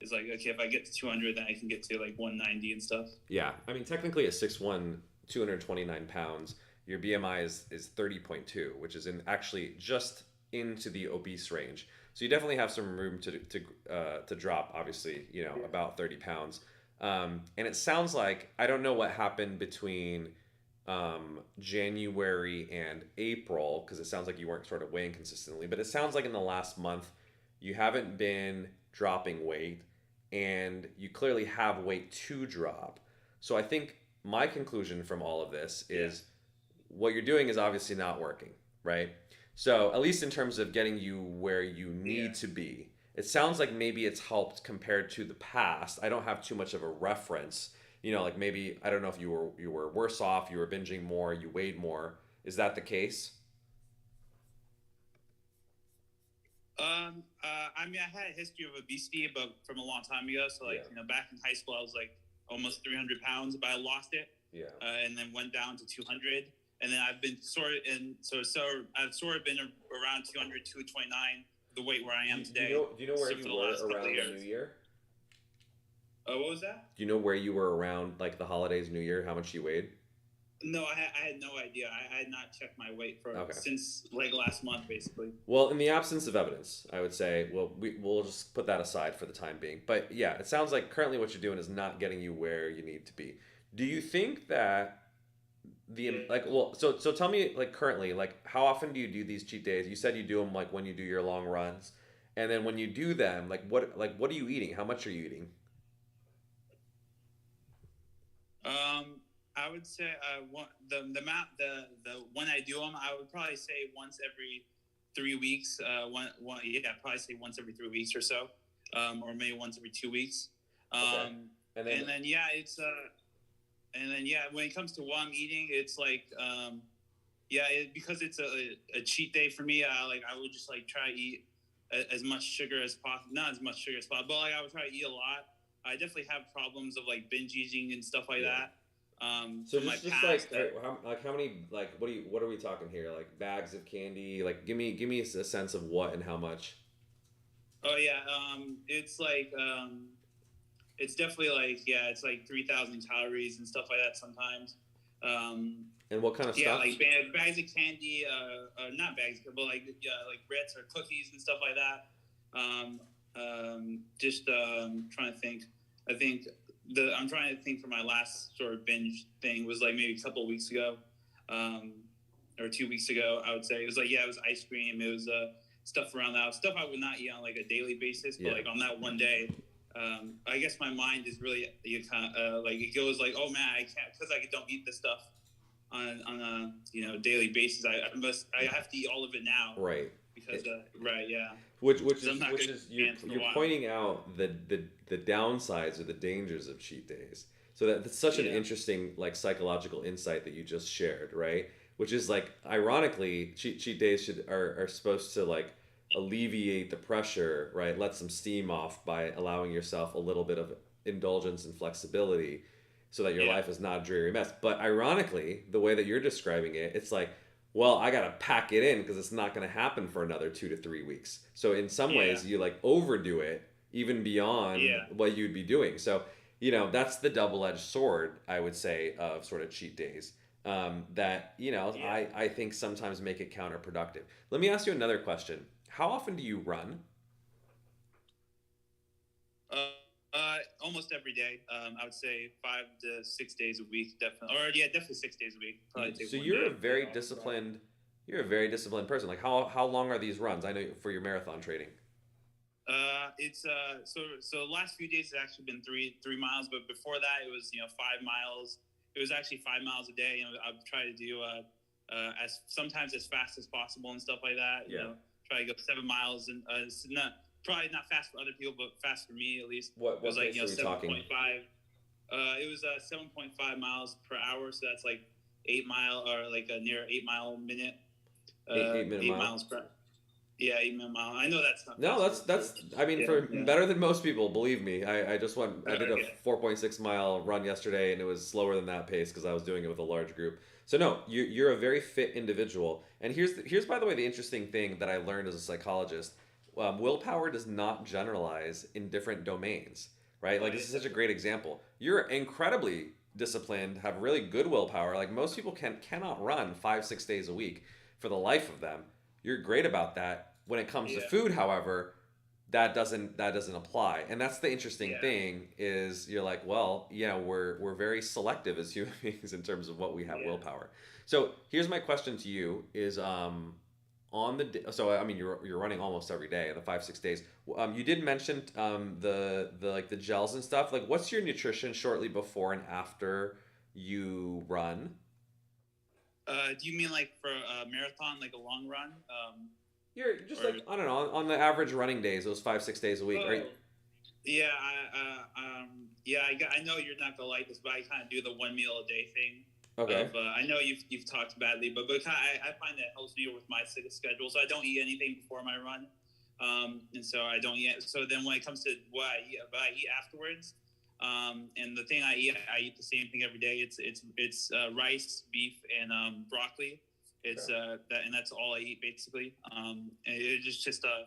It's like, okay, if I get to 200, then I can get to like 190 and stuff. Yeah, I mean, technically at 6'1", 229 pounds, your BMI is 30.2, which is actually just into the obese range. So you definitely have some room to drop, obviously, about 30 pounds. And it sounds like, I don't know what happened between January and April, because it sounds like you weren't sort of weighing consistently, but it sounds like in the last month, you haven't been dropping weight, and you clearly have weight to drop. So I think my conclusion from all of this is what you're doing is obviously not working, right? So at least in terms of getting you where you need to be, it sounds like maybe it's helped compared to the past. I don't have too much of a reference. Like maybe, I don't know if you were worse off, you were binging more, you weighed more. Is that the case? I mean, I had a history of obesity, but from a long time ago. So back in high school, I was like almost 300 pounds, but I lost it. Yeah. And then went down to 200. And then I've been I've sort of been around 200, 229, the weight where I am today. Do you know where you were around the New Year? What was that? Do you know where you were around like the holidays, New Year, how much you weighed? No, I had no idea. I had not checked my weight since like last month, basically. Well, in the absence of evidence, I would say, we'll just put that aside for the time being. But yeah, it sounds like currently what you're doing is not getting you where you need to be. Do you think that so tell me, like, currently, like, how often do you do these cheat days? You said you do them like when you do your long runs, and then when you do them, like what are you eating? How much are you eating? I would say the amount the when I do them, I would probably say once every 3 weeks. Probably say once every 3 weeks or so, or maybe once every 2 weeks. Okay. And then it's when it comes to what I'm eating, it's like because it's a cheat day for me. I would just like try to eat as much sugar as possible. Not as much sugar as possible, but like I would try to eat a lot. I definitely have problems of like binge eating and stuff like that. So how many, like, what are we talking here? Like bags of candy? Like give me a sense of what and how much. Oh yeah, it's like it's definitely like it's like 3,000 calories and stuff like that sometimes. And what kind of stuff? Yeah, like bags of candy, not bags, but like Ritz or cookies and stuff like that. Trying to think. I think I'm trying to think for my last sort of binge thing was like maybe a couple of weeks ago, or 2 weeks ago. I would say it was like it was ice cream. It was stuff around that stuff I would not eat on like a daily basis, but like on that one day, I guess my mind is really like it goes like, oh man, I can't because I don't eat this stuff on a daily basis. I have to eat all of it now, Right. because right, yeah. Which I'm not gonna is you're for a while. pointing out the downsides or the dangers of cheat days. So that's such an interesting like psychological insight that you just shared, right? Which is like ironically, cheat days are supposed to like alleviate the pressure, right? Let some steam off by allowing yourself a little bit of indulgence and flexibility, so that your life is not a dreary mess. But ironically, the way that you're describing it, it's like, well, I gotta pack it in because it's not gonna happen for another 2 to 3 weeks. So in some ways, you like overdo it even beyond what you'd be doing. So that's the double-edged sword, I would say, of sort of cheat days. That I think sometimes make it counterproductive. Let me ask you another question. How often do you run? Almost every day. I would say 5 to 6 days a week, definitely. Or definitely 6 days a week. Probably take So one you're day a very off. disciplined. You're a very disciplined person. Like how long are these runs? I know for your marathon training. It's so the last few days it's actually been 3 miles, but before that it was 5 miles. It was actually 5 miles a day. I've tried to do as sometimes as fast as possible and stuff like that. Try to go 7 miles, and it's probably not fast for other people, but fast for me at least. What it was like pace are we talking? 7.5. It was 7.5 miles per hour, so that's like 8 mile or like a near 8 mile minute. 8 minute mile. miles per. Yeah, 8 minute mile. I know that's not. No, that's. I mean, better than most people. Believe me. I just went. I did a 4.6 mile run yesterday, and it was slower than that pace because I was doing it with a large group. So no, you're a very fit individual. And here's by the way the interesting thing that I learned as a psychologist. Willpower does not generalize in different domains, right? Like this is such a great example. You're incredibly disciplined, have really good willpower. Like most people cannot run 5-6 days a week for the life of them. You're great about that. When it comes to food, however, that doesn't apply. And that's the interesting thing is you're like, well, we're very selective as human beings in terms of what we have willpower. So here's my question to you is so I mean you're running almost every day, the 5-6 days. You did mention the gels and stuff. Like what's your nutrition shortly before and after you run? Do you mean like for a marathon, like a long run? You're just like I don't know on the average running days, those 5-6 days a week. Yeah, I know you're not gonna like this, but I kind of do the 1 meal a day thing. Okay. I know you've talked badly, but I find that helps me with my schedule. So I don't eat anything before my run, and so I don't eat. So then when it comes to what I eat afterwards, and the thing I eat the same thing every day. It's rice, beef, and broccoli. It's and that's all I eat basically. And it's just a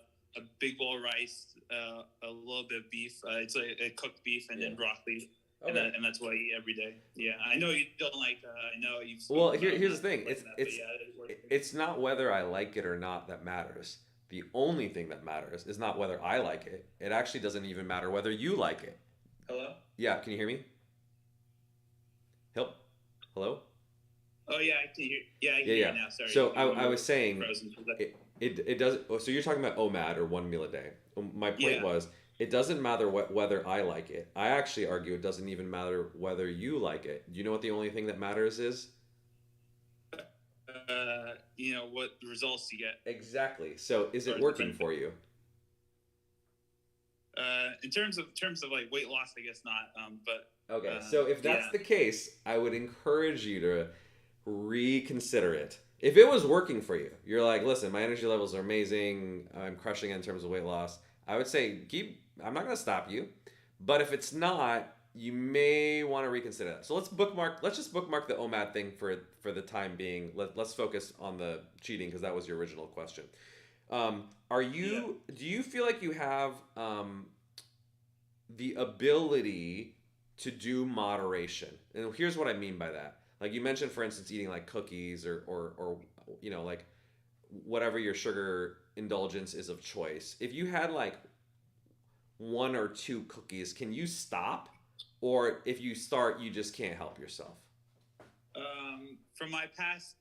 big bowl of rice, a little bit of beef. It's a cooked beef and then broccoli. Okay. And that's what I eat every day. Yeah, I know you don't like. I know you've. Well, here's the thing. It's not whether I like it or not that matters. The only thing that matters is not whether I like it. It actually doesn't even matter whether you like it. Hello? Yeah, can you hear me? Hello? Oh yeah, I can hear. Yeah, I can hear you now. Sorry. So I was saying it does. So you're talking about OMAD or 1 meal a day. My point was it doesn't matter whether I like it. I actually argue it doesn't even matter whether you like it. Do you know what the only thing that matters is? What results you get. Exactly. So is it working for you? In terms of like weight loss, I guess not. But okay. So if that's the case, I would encourage you to reconsider it. If it was working for you, you're like, listen, my energy levels are amazing. I'm crushing it in terms of weight loss. I would say I'm not going to stop you. But if it's not, you may want to reconsider that. So let's just bookmark the OMAD thing for the time being. Let's focus on the cheating because that was your original question. Do you feel like you have the ability to do moderation? And here's what I mean by that. Like you mentioned, for instance, eating like cookies or like whatever your sugar indulgence is of choice. If you had like 1 or 2 cookies, can you stop or if you start, you just can't help yourself? From my past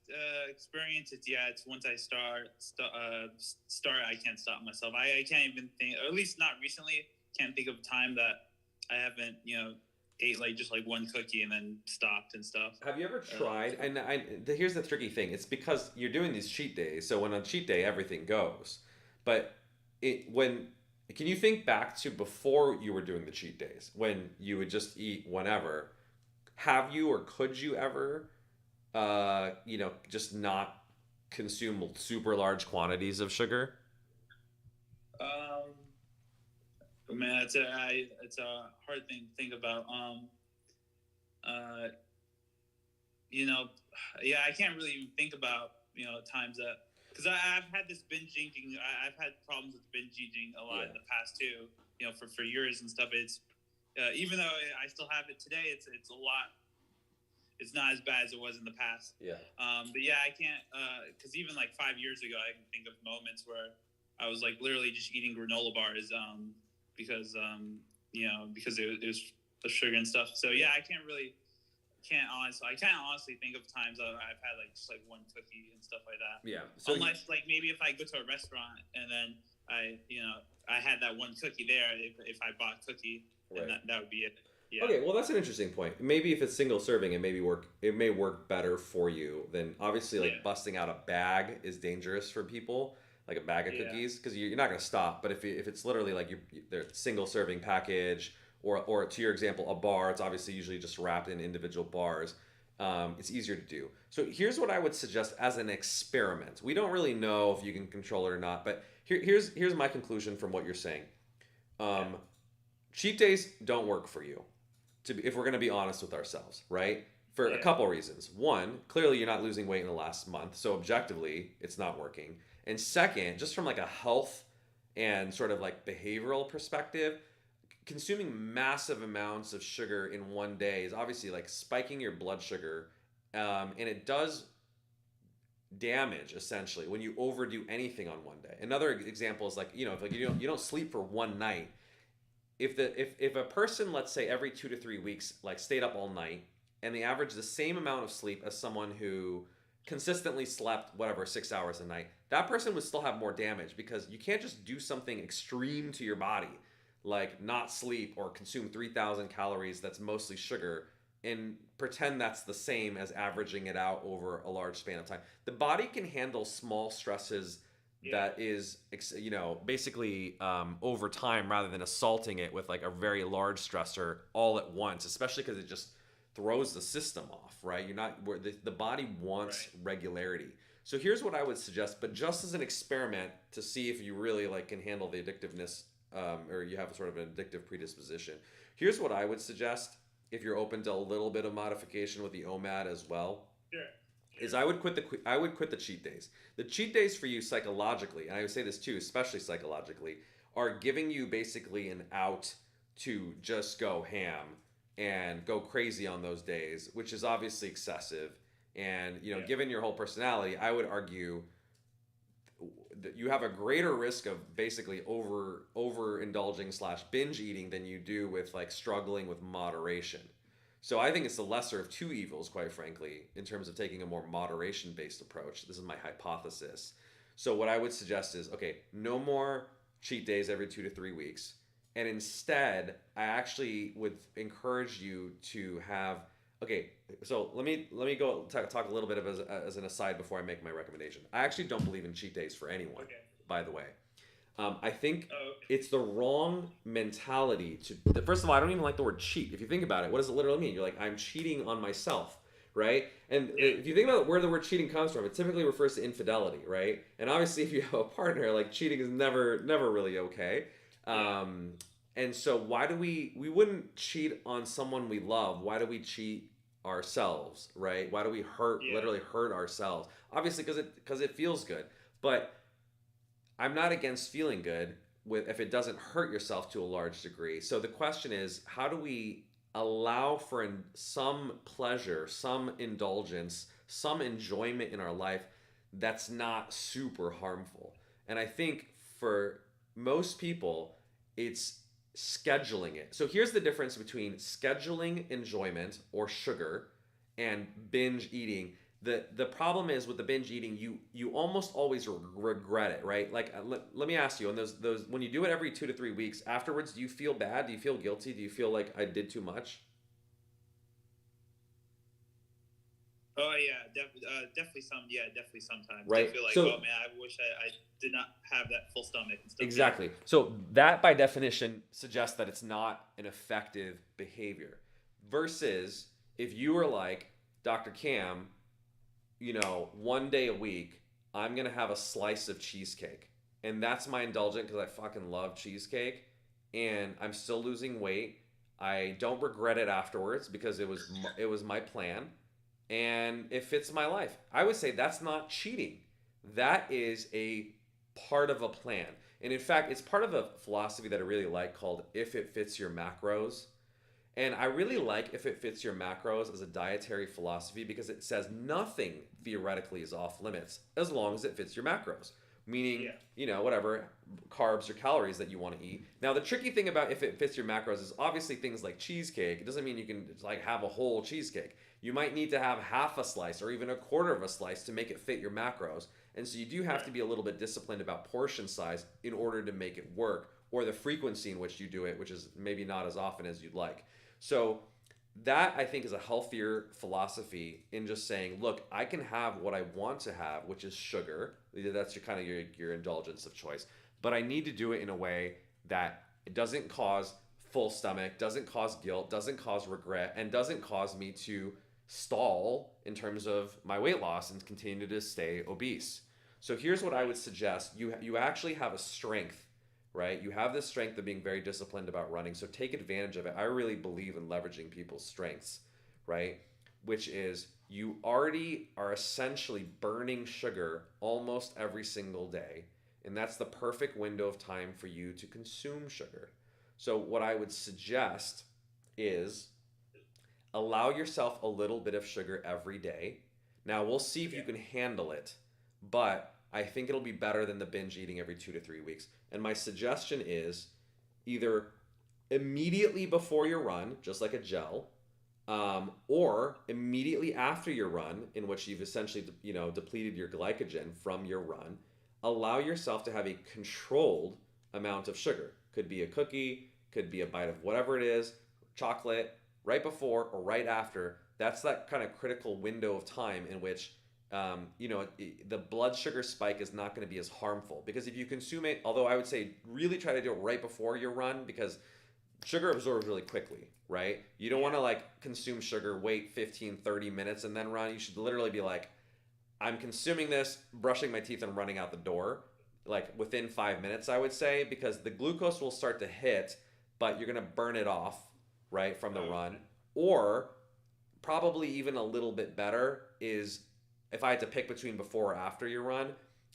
experiences, yeah, it's once I start, I can't stop myself. I can't even think, or at least not recently, can't think of a time that I haven't, ate like just like one cookie and then stopped and stuff. Have you ever tried? And here's the tricky thing. It's because you're doing these cheat days. So when on cheat day everything goes, but when can you think back to before you were doing the cheat days when you would just eat whenever? Have you or could you ever, just not consume super large quantities of sugar? Um, Man, it's a hard thing to think about. Uh, yeah, I can't really even think about times that, because I've had this binge eating. I've had problems with binge eating a lot in the past too. For years and stuff. It's even though I still have it today, it's a lot. It's not as bad as it was in the past. Yeah. But yeah, I can't, because even like 5 years ago, I can think of moments where I was like literally just eating granola bars, because because it was the sugar and stuff. So yeah, I can't honestly think of times I've had like just like one cookie and stuff like that. Yeah. So unless like maybe if I go to a restaurant and then I had that one cookie there, if I bought a cookie, right. then that would be it. Yeah. Okay, well that's an interesting point. Maybe if it's single serving, it may work better for you than obviously like busting out a bag is dangerous for people, like a bag of cookies, because you're not gonna stop. But if it's literally like they're single serving package, or to your example a bar, it's obviously usually just wrapped in individual bars. It's easier to do. So here's what I would suggest as an experiment. We don't really know if you can control it or not, but here's my conclusion from what you're saying. Cheat days don't work for you. If we're going to be honest with ourselves, right? For a couple reasons. One, clearly you're not losing weight in the last month, so objectively it's not working. And second, just from like a health and sort of like behavioral perspective, consuming massive amounts of sugar in one day is obviously like spiking your blood sugar, and it does damage essentially when you overdo anything on one day. Another example is like if you don't sleep for one night. If a person, let's say every 2 to 3 weeks, like stayed up all night and they average the same amount of sleep as someone who consistently slept 6 hours a night, that person would still have more damage, because you can't just do something extreme to your body like not sleep or consume 3,000 calories that's mostly sugar and pretend that's the same as averaging it out over a large span of time. The body can handle small stresses that is basically over time, rather than assaulting it with like a very large stressor all at once, especially because it just throws the system off, right? The body wants regularity. So here's what I would suggest, but just as an experiment to see if you really like can handle the addictiveness, or you have a sort of an addictive predisposition. Here's what I would suggest if you're open to a little bit of modification with the OMAD as well. Sure. Is I would quit the cheat days. The cheat days for you psychologically, and I would say this too, especially psychologically, are giving you basically an out to just go ham and go crazy on those days, which is obviously excessive. And given your whole personality, I would argue that you have a greater risk of basically overindulging / binge eating than you do with like struggling with moderation. So I think it's the lesser of two evils, quite frankly, in terms of taking a more moderation-based approach. This is my hypothesis. So what I would suggest is, okay, no more cheat days every 2 to 3 weeks. And instead, I actually would encourage you to have, okay, so let me go talk a little bit as an aside before I make my recommendation. I actually don't believe in cheat days for anyone, by the way. I think it's the wrong mentality to. First of all, I don't even like the word cheat. If you think about it, what does it literally mean? You're like, I'm cheating on myself, right? And if you think about where the word cheating comes from, it typically refers to infidelity, right? And obviously, if you have a partner, like cheating is never really okay. And so why do we wouldn't cheat on someone we love? Why do we cheat ourselves, right? Why do we literally hurt ourselves? Obviously, because it feels good, but I'm not against feeling good if it doesn't hurt yourself to a large degree. So the question is, how do we allow for some pleasure, some indulgence, some enjoyment in our life that's not super harmful? And I think for most people, it's scheduling it. So here's the difference between scheduling enjoyment or sugar and binge eating. The problem is with the binge eating, you almost always regret it, right? Like let me ask you, and those when you do it every 2 to 3 weeks, afterwards, do you feel bad? Do you feel guilty? Do you feel like I did too much? Oh yeah, definitely some. Yeah, definitely sometimes. Right. I feel like, So oh man, I wish I did not have that full stomach and stuff. exactly. So that by definition suggests that it's not an effective behavior. Versus if you were like, Dr. Cam, 1 day a week, I'm going to have a slice of cheesecake. And that's my indulgent because I fucking love cheesecake. And I'm still losing weight. I don't regret it afterwards because it was my plan. And it fits my life. I would say that's not cheating. That is a part of a plan. And in fact, it's part of a philosophy that I really like called if it fits your macros. And I really like if it fits your macros as a dietary philosophy because it says nothing theoretically is off limits as long as it fits your macros. Meaning, whatever carbs or calories that you want to eat. Now, the tricky thing about if it fits your macros is obviously things like cheesecake. It doesn't mean you can like have a whole cheesecake. You might need to have half a slice or even a quarter of a slice to make it fit your macros. And so you do have to be a little bit disciplined about portion size in order to make it work, or the frequency in which you do it, which is maybe not as often as you'd like. So that I think is a healthier philosophy in just saying, look, I can have what I want to have, which is sugar. That's your indulgence of choice. But I need to do it in a way that it doesn't cause full stomach, doesn't cause guilt, doesn't cause regret, and doesn't cause me to stall in terms of my weight loss and continue to stay obese. So here's what I would suggest. You actually have a strength, right? You have this strength of being very disciplined about running. So take advantage of it. I really believe in leveraging people's strengths, right? Which is you already are essentially burning sugar almost every single day. And that's the perfect window of time for you to consume sugar. So what I would suggest is allow yourself a little bit of sugar every day. Now, we'll see if you can handle it, but I think it'll be better than the binge eating every 2 to 3 weeks. And my suggestion is either immediately before your run, just like a gel, or immediately after your run, in which you've essentially depleted your glycogen from your run, allow yourself to have a controlled amount of sugar. Could be a cookie, could be a bite of whatever it is, chocolate, right before or right after. That's that kind of critical window of time in which the blood sugar spike is not going to be as harmful. Because if you consume it, although I would say really try to do it right before your run, because sugar absorbs really quickly, right? You don't want to like consume sugar, wait 15, 30 minutes and then run. You should literally be like, I'm consuming this, brushing my teeth and running out the door, like within 5 minutes, I would say, because the glucose will start to hit, but you're going to burn it off, right, from the run. Or probably even a little bit better is if I had to pick between before or after your run,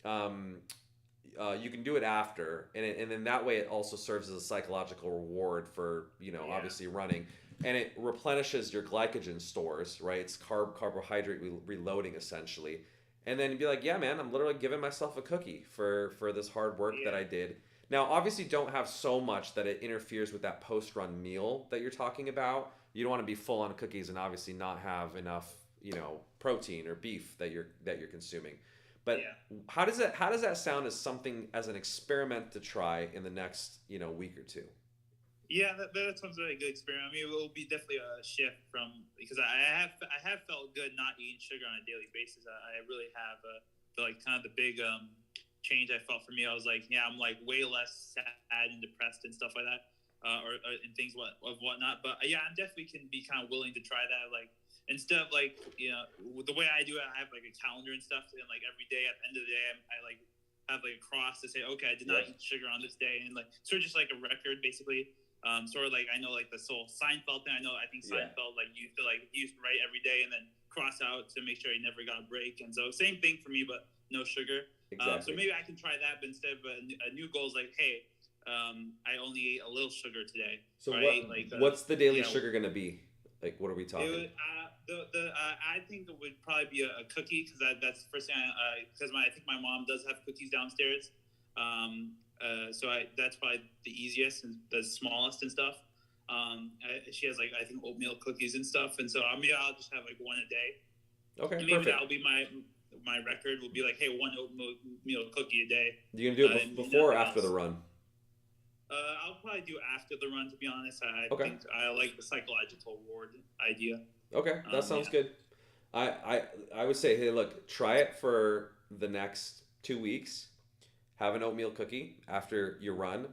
you can do it after, and then that way it also serves as a psychological reward for obviously running, and it replenishes your glycogen stores, right? It's carbohydrate reloading essentially, and then you'd be like, yeah, man, I'm literally giving myself a cookie for this hard work that I did. Now, obviously, don't have so much that it interferes with that post-run meal that you're talking about. You don't want to be full on cookies and obviously not have enough, protein or beef that you're consuming. But how does that sound as an experiment to try in the next week or two? Yeah, that sounds like a good experiment. I mean, it will be definitely a shift from, because I have felt good not eating sugar on a daily basis. I really have feel like kind of the big change I felt for me. I was like, I'm like way less sad and depressed and stuff like that, or and things whatnot. But I definitely can be kind of willing to try that. Like instead of like the way I do it, I have like a calendar and stuff, and like every day at the end of the day, I like have like a cross to say, okay, I did not eat sugar on this day, and like sort of just like a record basically. Sort of like I know like the whole Seinfeld thing. I think Seinfeld like you feel like he used to write every day and then cross out to make sure he never got a break. And so same thing for me, but no sugar. Exactly. So maybe I can try that, but instead of a new goal is like, hey, I only ate a little sugar today. So right? what's the daily sugar going to be? Like, what are we talking? I think it would probably be a cookie, because that's the first thing. Because I think my mom does have cookies downstairs. That's probably the easiest and the smallest and stuff. She has like I think oatmeal cookies and stuff, and so I'll just have like one a day. Okay, And maybe perfect. that'll be my record. Will be like, hey, one oatmeal cookie a day. You gonna do it before or after the run? I'll probably do after the run. To be honest, I Okay. think I like the psychological reward idea. Okay, that sounds good. I would say, hey, look, try it for the next 2 weeks. Have an oatmeal cookie after your run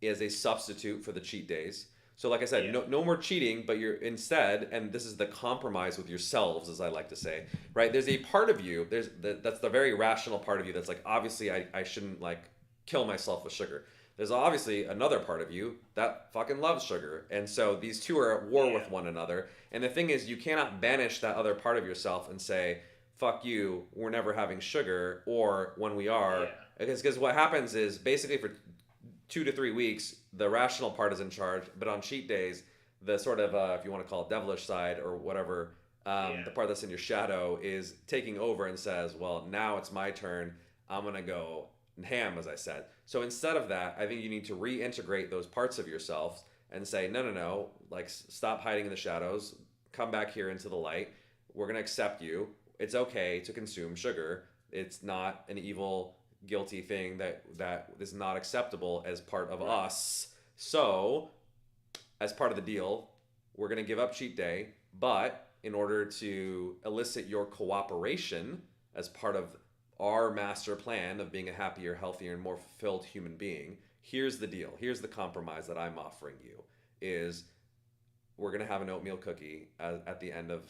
as a substitute for the cheat days. So like I said, no more cheating, but you're instead, and this is the compromise with yourselves, as I like to say, right? There's a part of you, that's the very rational part of you that's like, obviously I shouldn't like kill myself with sugar. There's obviously another part of you that fucking loves sugar. And so these two are at war with one another. And the thing is, you cannot banish that other part of yourself and say, fuck you, we're never having sugar, or when we are. Because what happens is basically for 2 to 3 weeks, the rational part is in charge, but on cheat days, the sort of, if you want to call it devilish side or whatever, the part that's in your shadow is taking over and says, well, now it's my turn. I'm going to go ham, as I said. So instead of that, I think you need to reintegrate those parts of yourself and say, no, like stop hiding in the shadows, come back here into the light. We're going to accept you. It's okay to consume sugar. It's not an evil, guilty thing that is not acceptable as part of us. So as part of the deal, we're going to give up cheat day, but in order to elicit your cooperation as part of our master plan of being a happier, healthier, and more fulfilled human being, here's the deal. Here's the compromise that I'm offering you is we're going to have an oatmeal cookie at the end of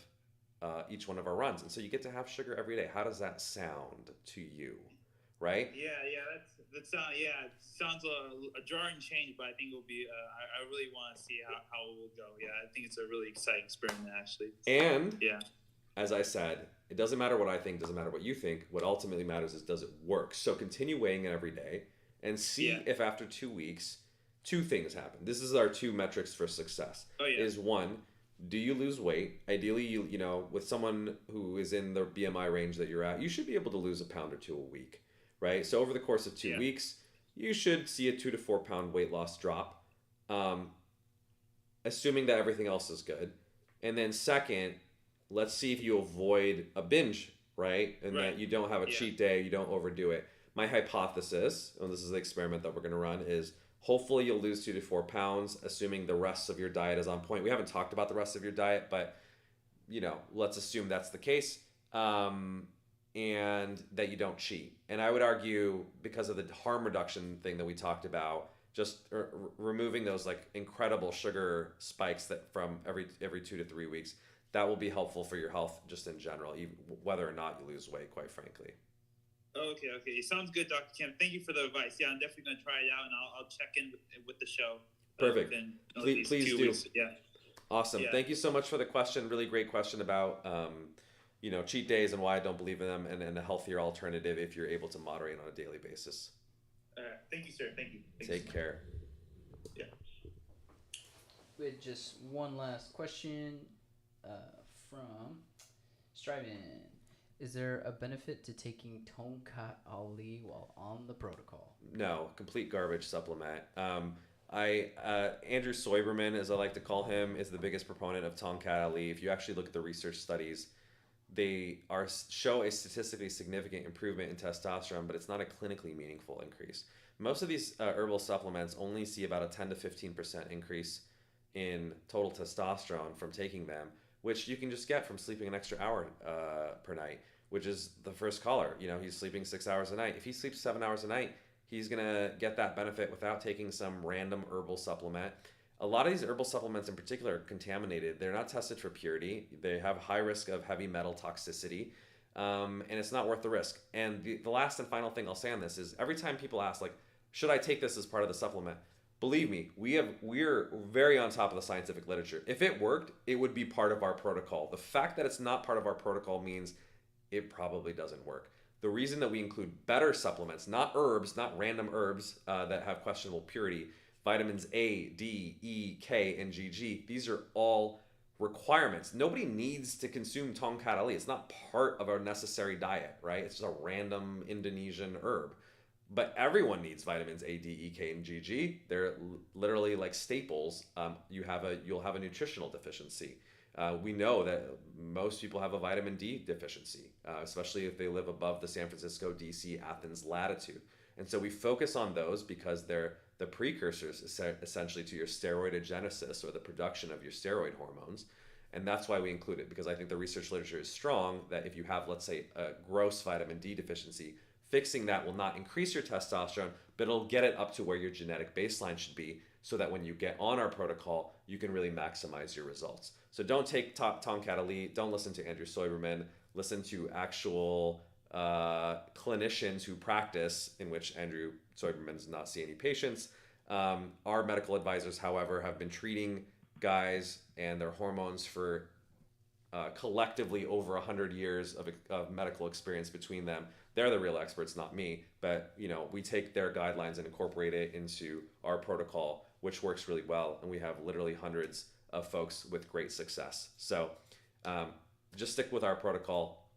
each one of our runs. And so you get to have sugar every day. How does that sound to you? Right? Yeah, it sounds a jarring change, but I think it will be. I really want to see how it will go. Yeah, I think it's a really exciting experiment, actually. And as I said, it doesn't matter what I think, doesn't matter what you think. What ultimately matters is does it work? So continue weighing it every day and see if after 2 weeks, 2 things happen. This is our 2 metrics for success. Is 1, do you lose weight? Ideally, you know, with someone who is in the BMI range that you're at, you should be able to lose a pound or 2 a week. Right? So over the course of 2 weeks, you should see a 2 to 4 pound weight loss drop, assuming that everything else is good. And then second, let's see if you avoid a binge, right? And that you don't have a cheat day, you don't overdo it. My hypothesis, and this is the experiment that we're going to run, is hopefully you'll lose 2 to 4 pounds, assuming the rest of your diet is on point. We haven't talked about the rest of your diet, but you know, let's assume that's the case. And that you don't cheat. And I would argue because of the harm reduction thing that we talked about, just removing those like incredible sugar spikes that from every 2 to 3 weeks, that will be helpful for your health just in general, even whether or not you lose weight, quite frankly. Okay. Sounds good, Dr. Kim. Thank you for the advice. Yeah, I'm definitely going to try it out, and I'll check in with the show. Perfect. Please 2 do. Weeks. Yeah. Awesome. Yeah. Thank you so much for the question. Really great question about you know, cheat days and why I don't believe in them, and a healthier alternative if you're able to moderate on a daily basis. Thank you, sir. Thank you. Take care. Yeah. We had just one last question from Striven. Is there a benefit to taking Tongkat Ali while on the protocol? No, complete garbage supplement. Andrew Soiberman, as I like to call him, is the biggest proponent of Tongkat Ali. If you actually look at the research studies, they show a statistically significant improvement in testosterone, but it's not a clinically meaningful increase. Most of these herbal supplements only see about a 10 to 15% increase in total testosterone from taking them, which you can just get from sleeping an extra hour per night, which is the first caller. You know, he's sleeping 6 hours a night. If he sleeps 7 hours a night, he's going to get that benefit without taking some random herbal supplement. A lot of these herbal supplements in particular are contaminated. They're not tested for purity. They have high risk of heavy metal toxicity, and it's not worth the risk. And the last and final thing I'll say on this is every time people ask, like, should I take this as part of the supplement? Believe me, we're very on top of the scientific literature. If it worked, it would be part of our protocol. The fact that it's not part of our protocol means it probably doesn't work. The reason that we include better supplements, not herbs, not random herbs that have questionable purity, vitamins A, D, E, K, and GG. These are all requirements. Nobody needs to consume Tongkat Ali. It's not part of our necessary diet, right? It's just a random Indonesian herb. but everyone needs vitamins A, D, E, K, and GG. They're literally like staples. You'll have a nutritional deficiency. We know that most people have a vitamin D deficiency, especially if they live above the San Francisco, DC, Athens latitude. And so we focus on those because they're the precursors essentially to your steroidogenesis, or the production of your steroid hormones. And that's why we include it, because I think the research literature is strong that if you have, let's say, a gross vitamin D deficiency, fixing that will not increase your testosterone, but it'll get it up to where your genetic baseline should be, so that when you get on our protocol, you can really maximize your results. So don't take Tongkat Ali, don't listen to Andrew Soiberman, listen to actual clinicians who practice, in which Andrew Soiberman does not see any patients. Our medical advisors, however, have been treating guys and their hormones for collectively over 100 years of medical experience between them. They're the real experts, not me. But we take their guidelines and incorporate it into our protocol, which works really well. And we have literally hundreds of folks with great success. So just stick with our protocol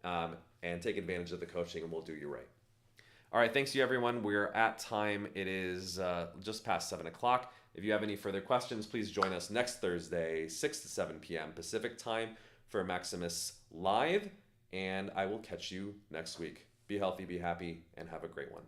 and take advantage of the coaching, and we'll do you right. All right, thanks to you, everyone. We're at time. It is just past 7 o'clock. If you have any further questions, please join us next Thursday, 6 to 7 p.m. Pacific time for Maximus Live, and I will catch you next week. Be healthy, be happy, and have a great one.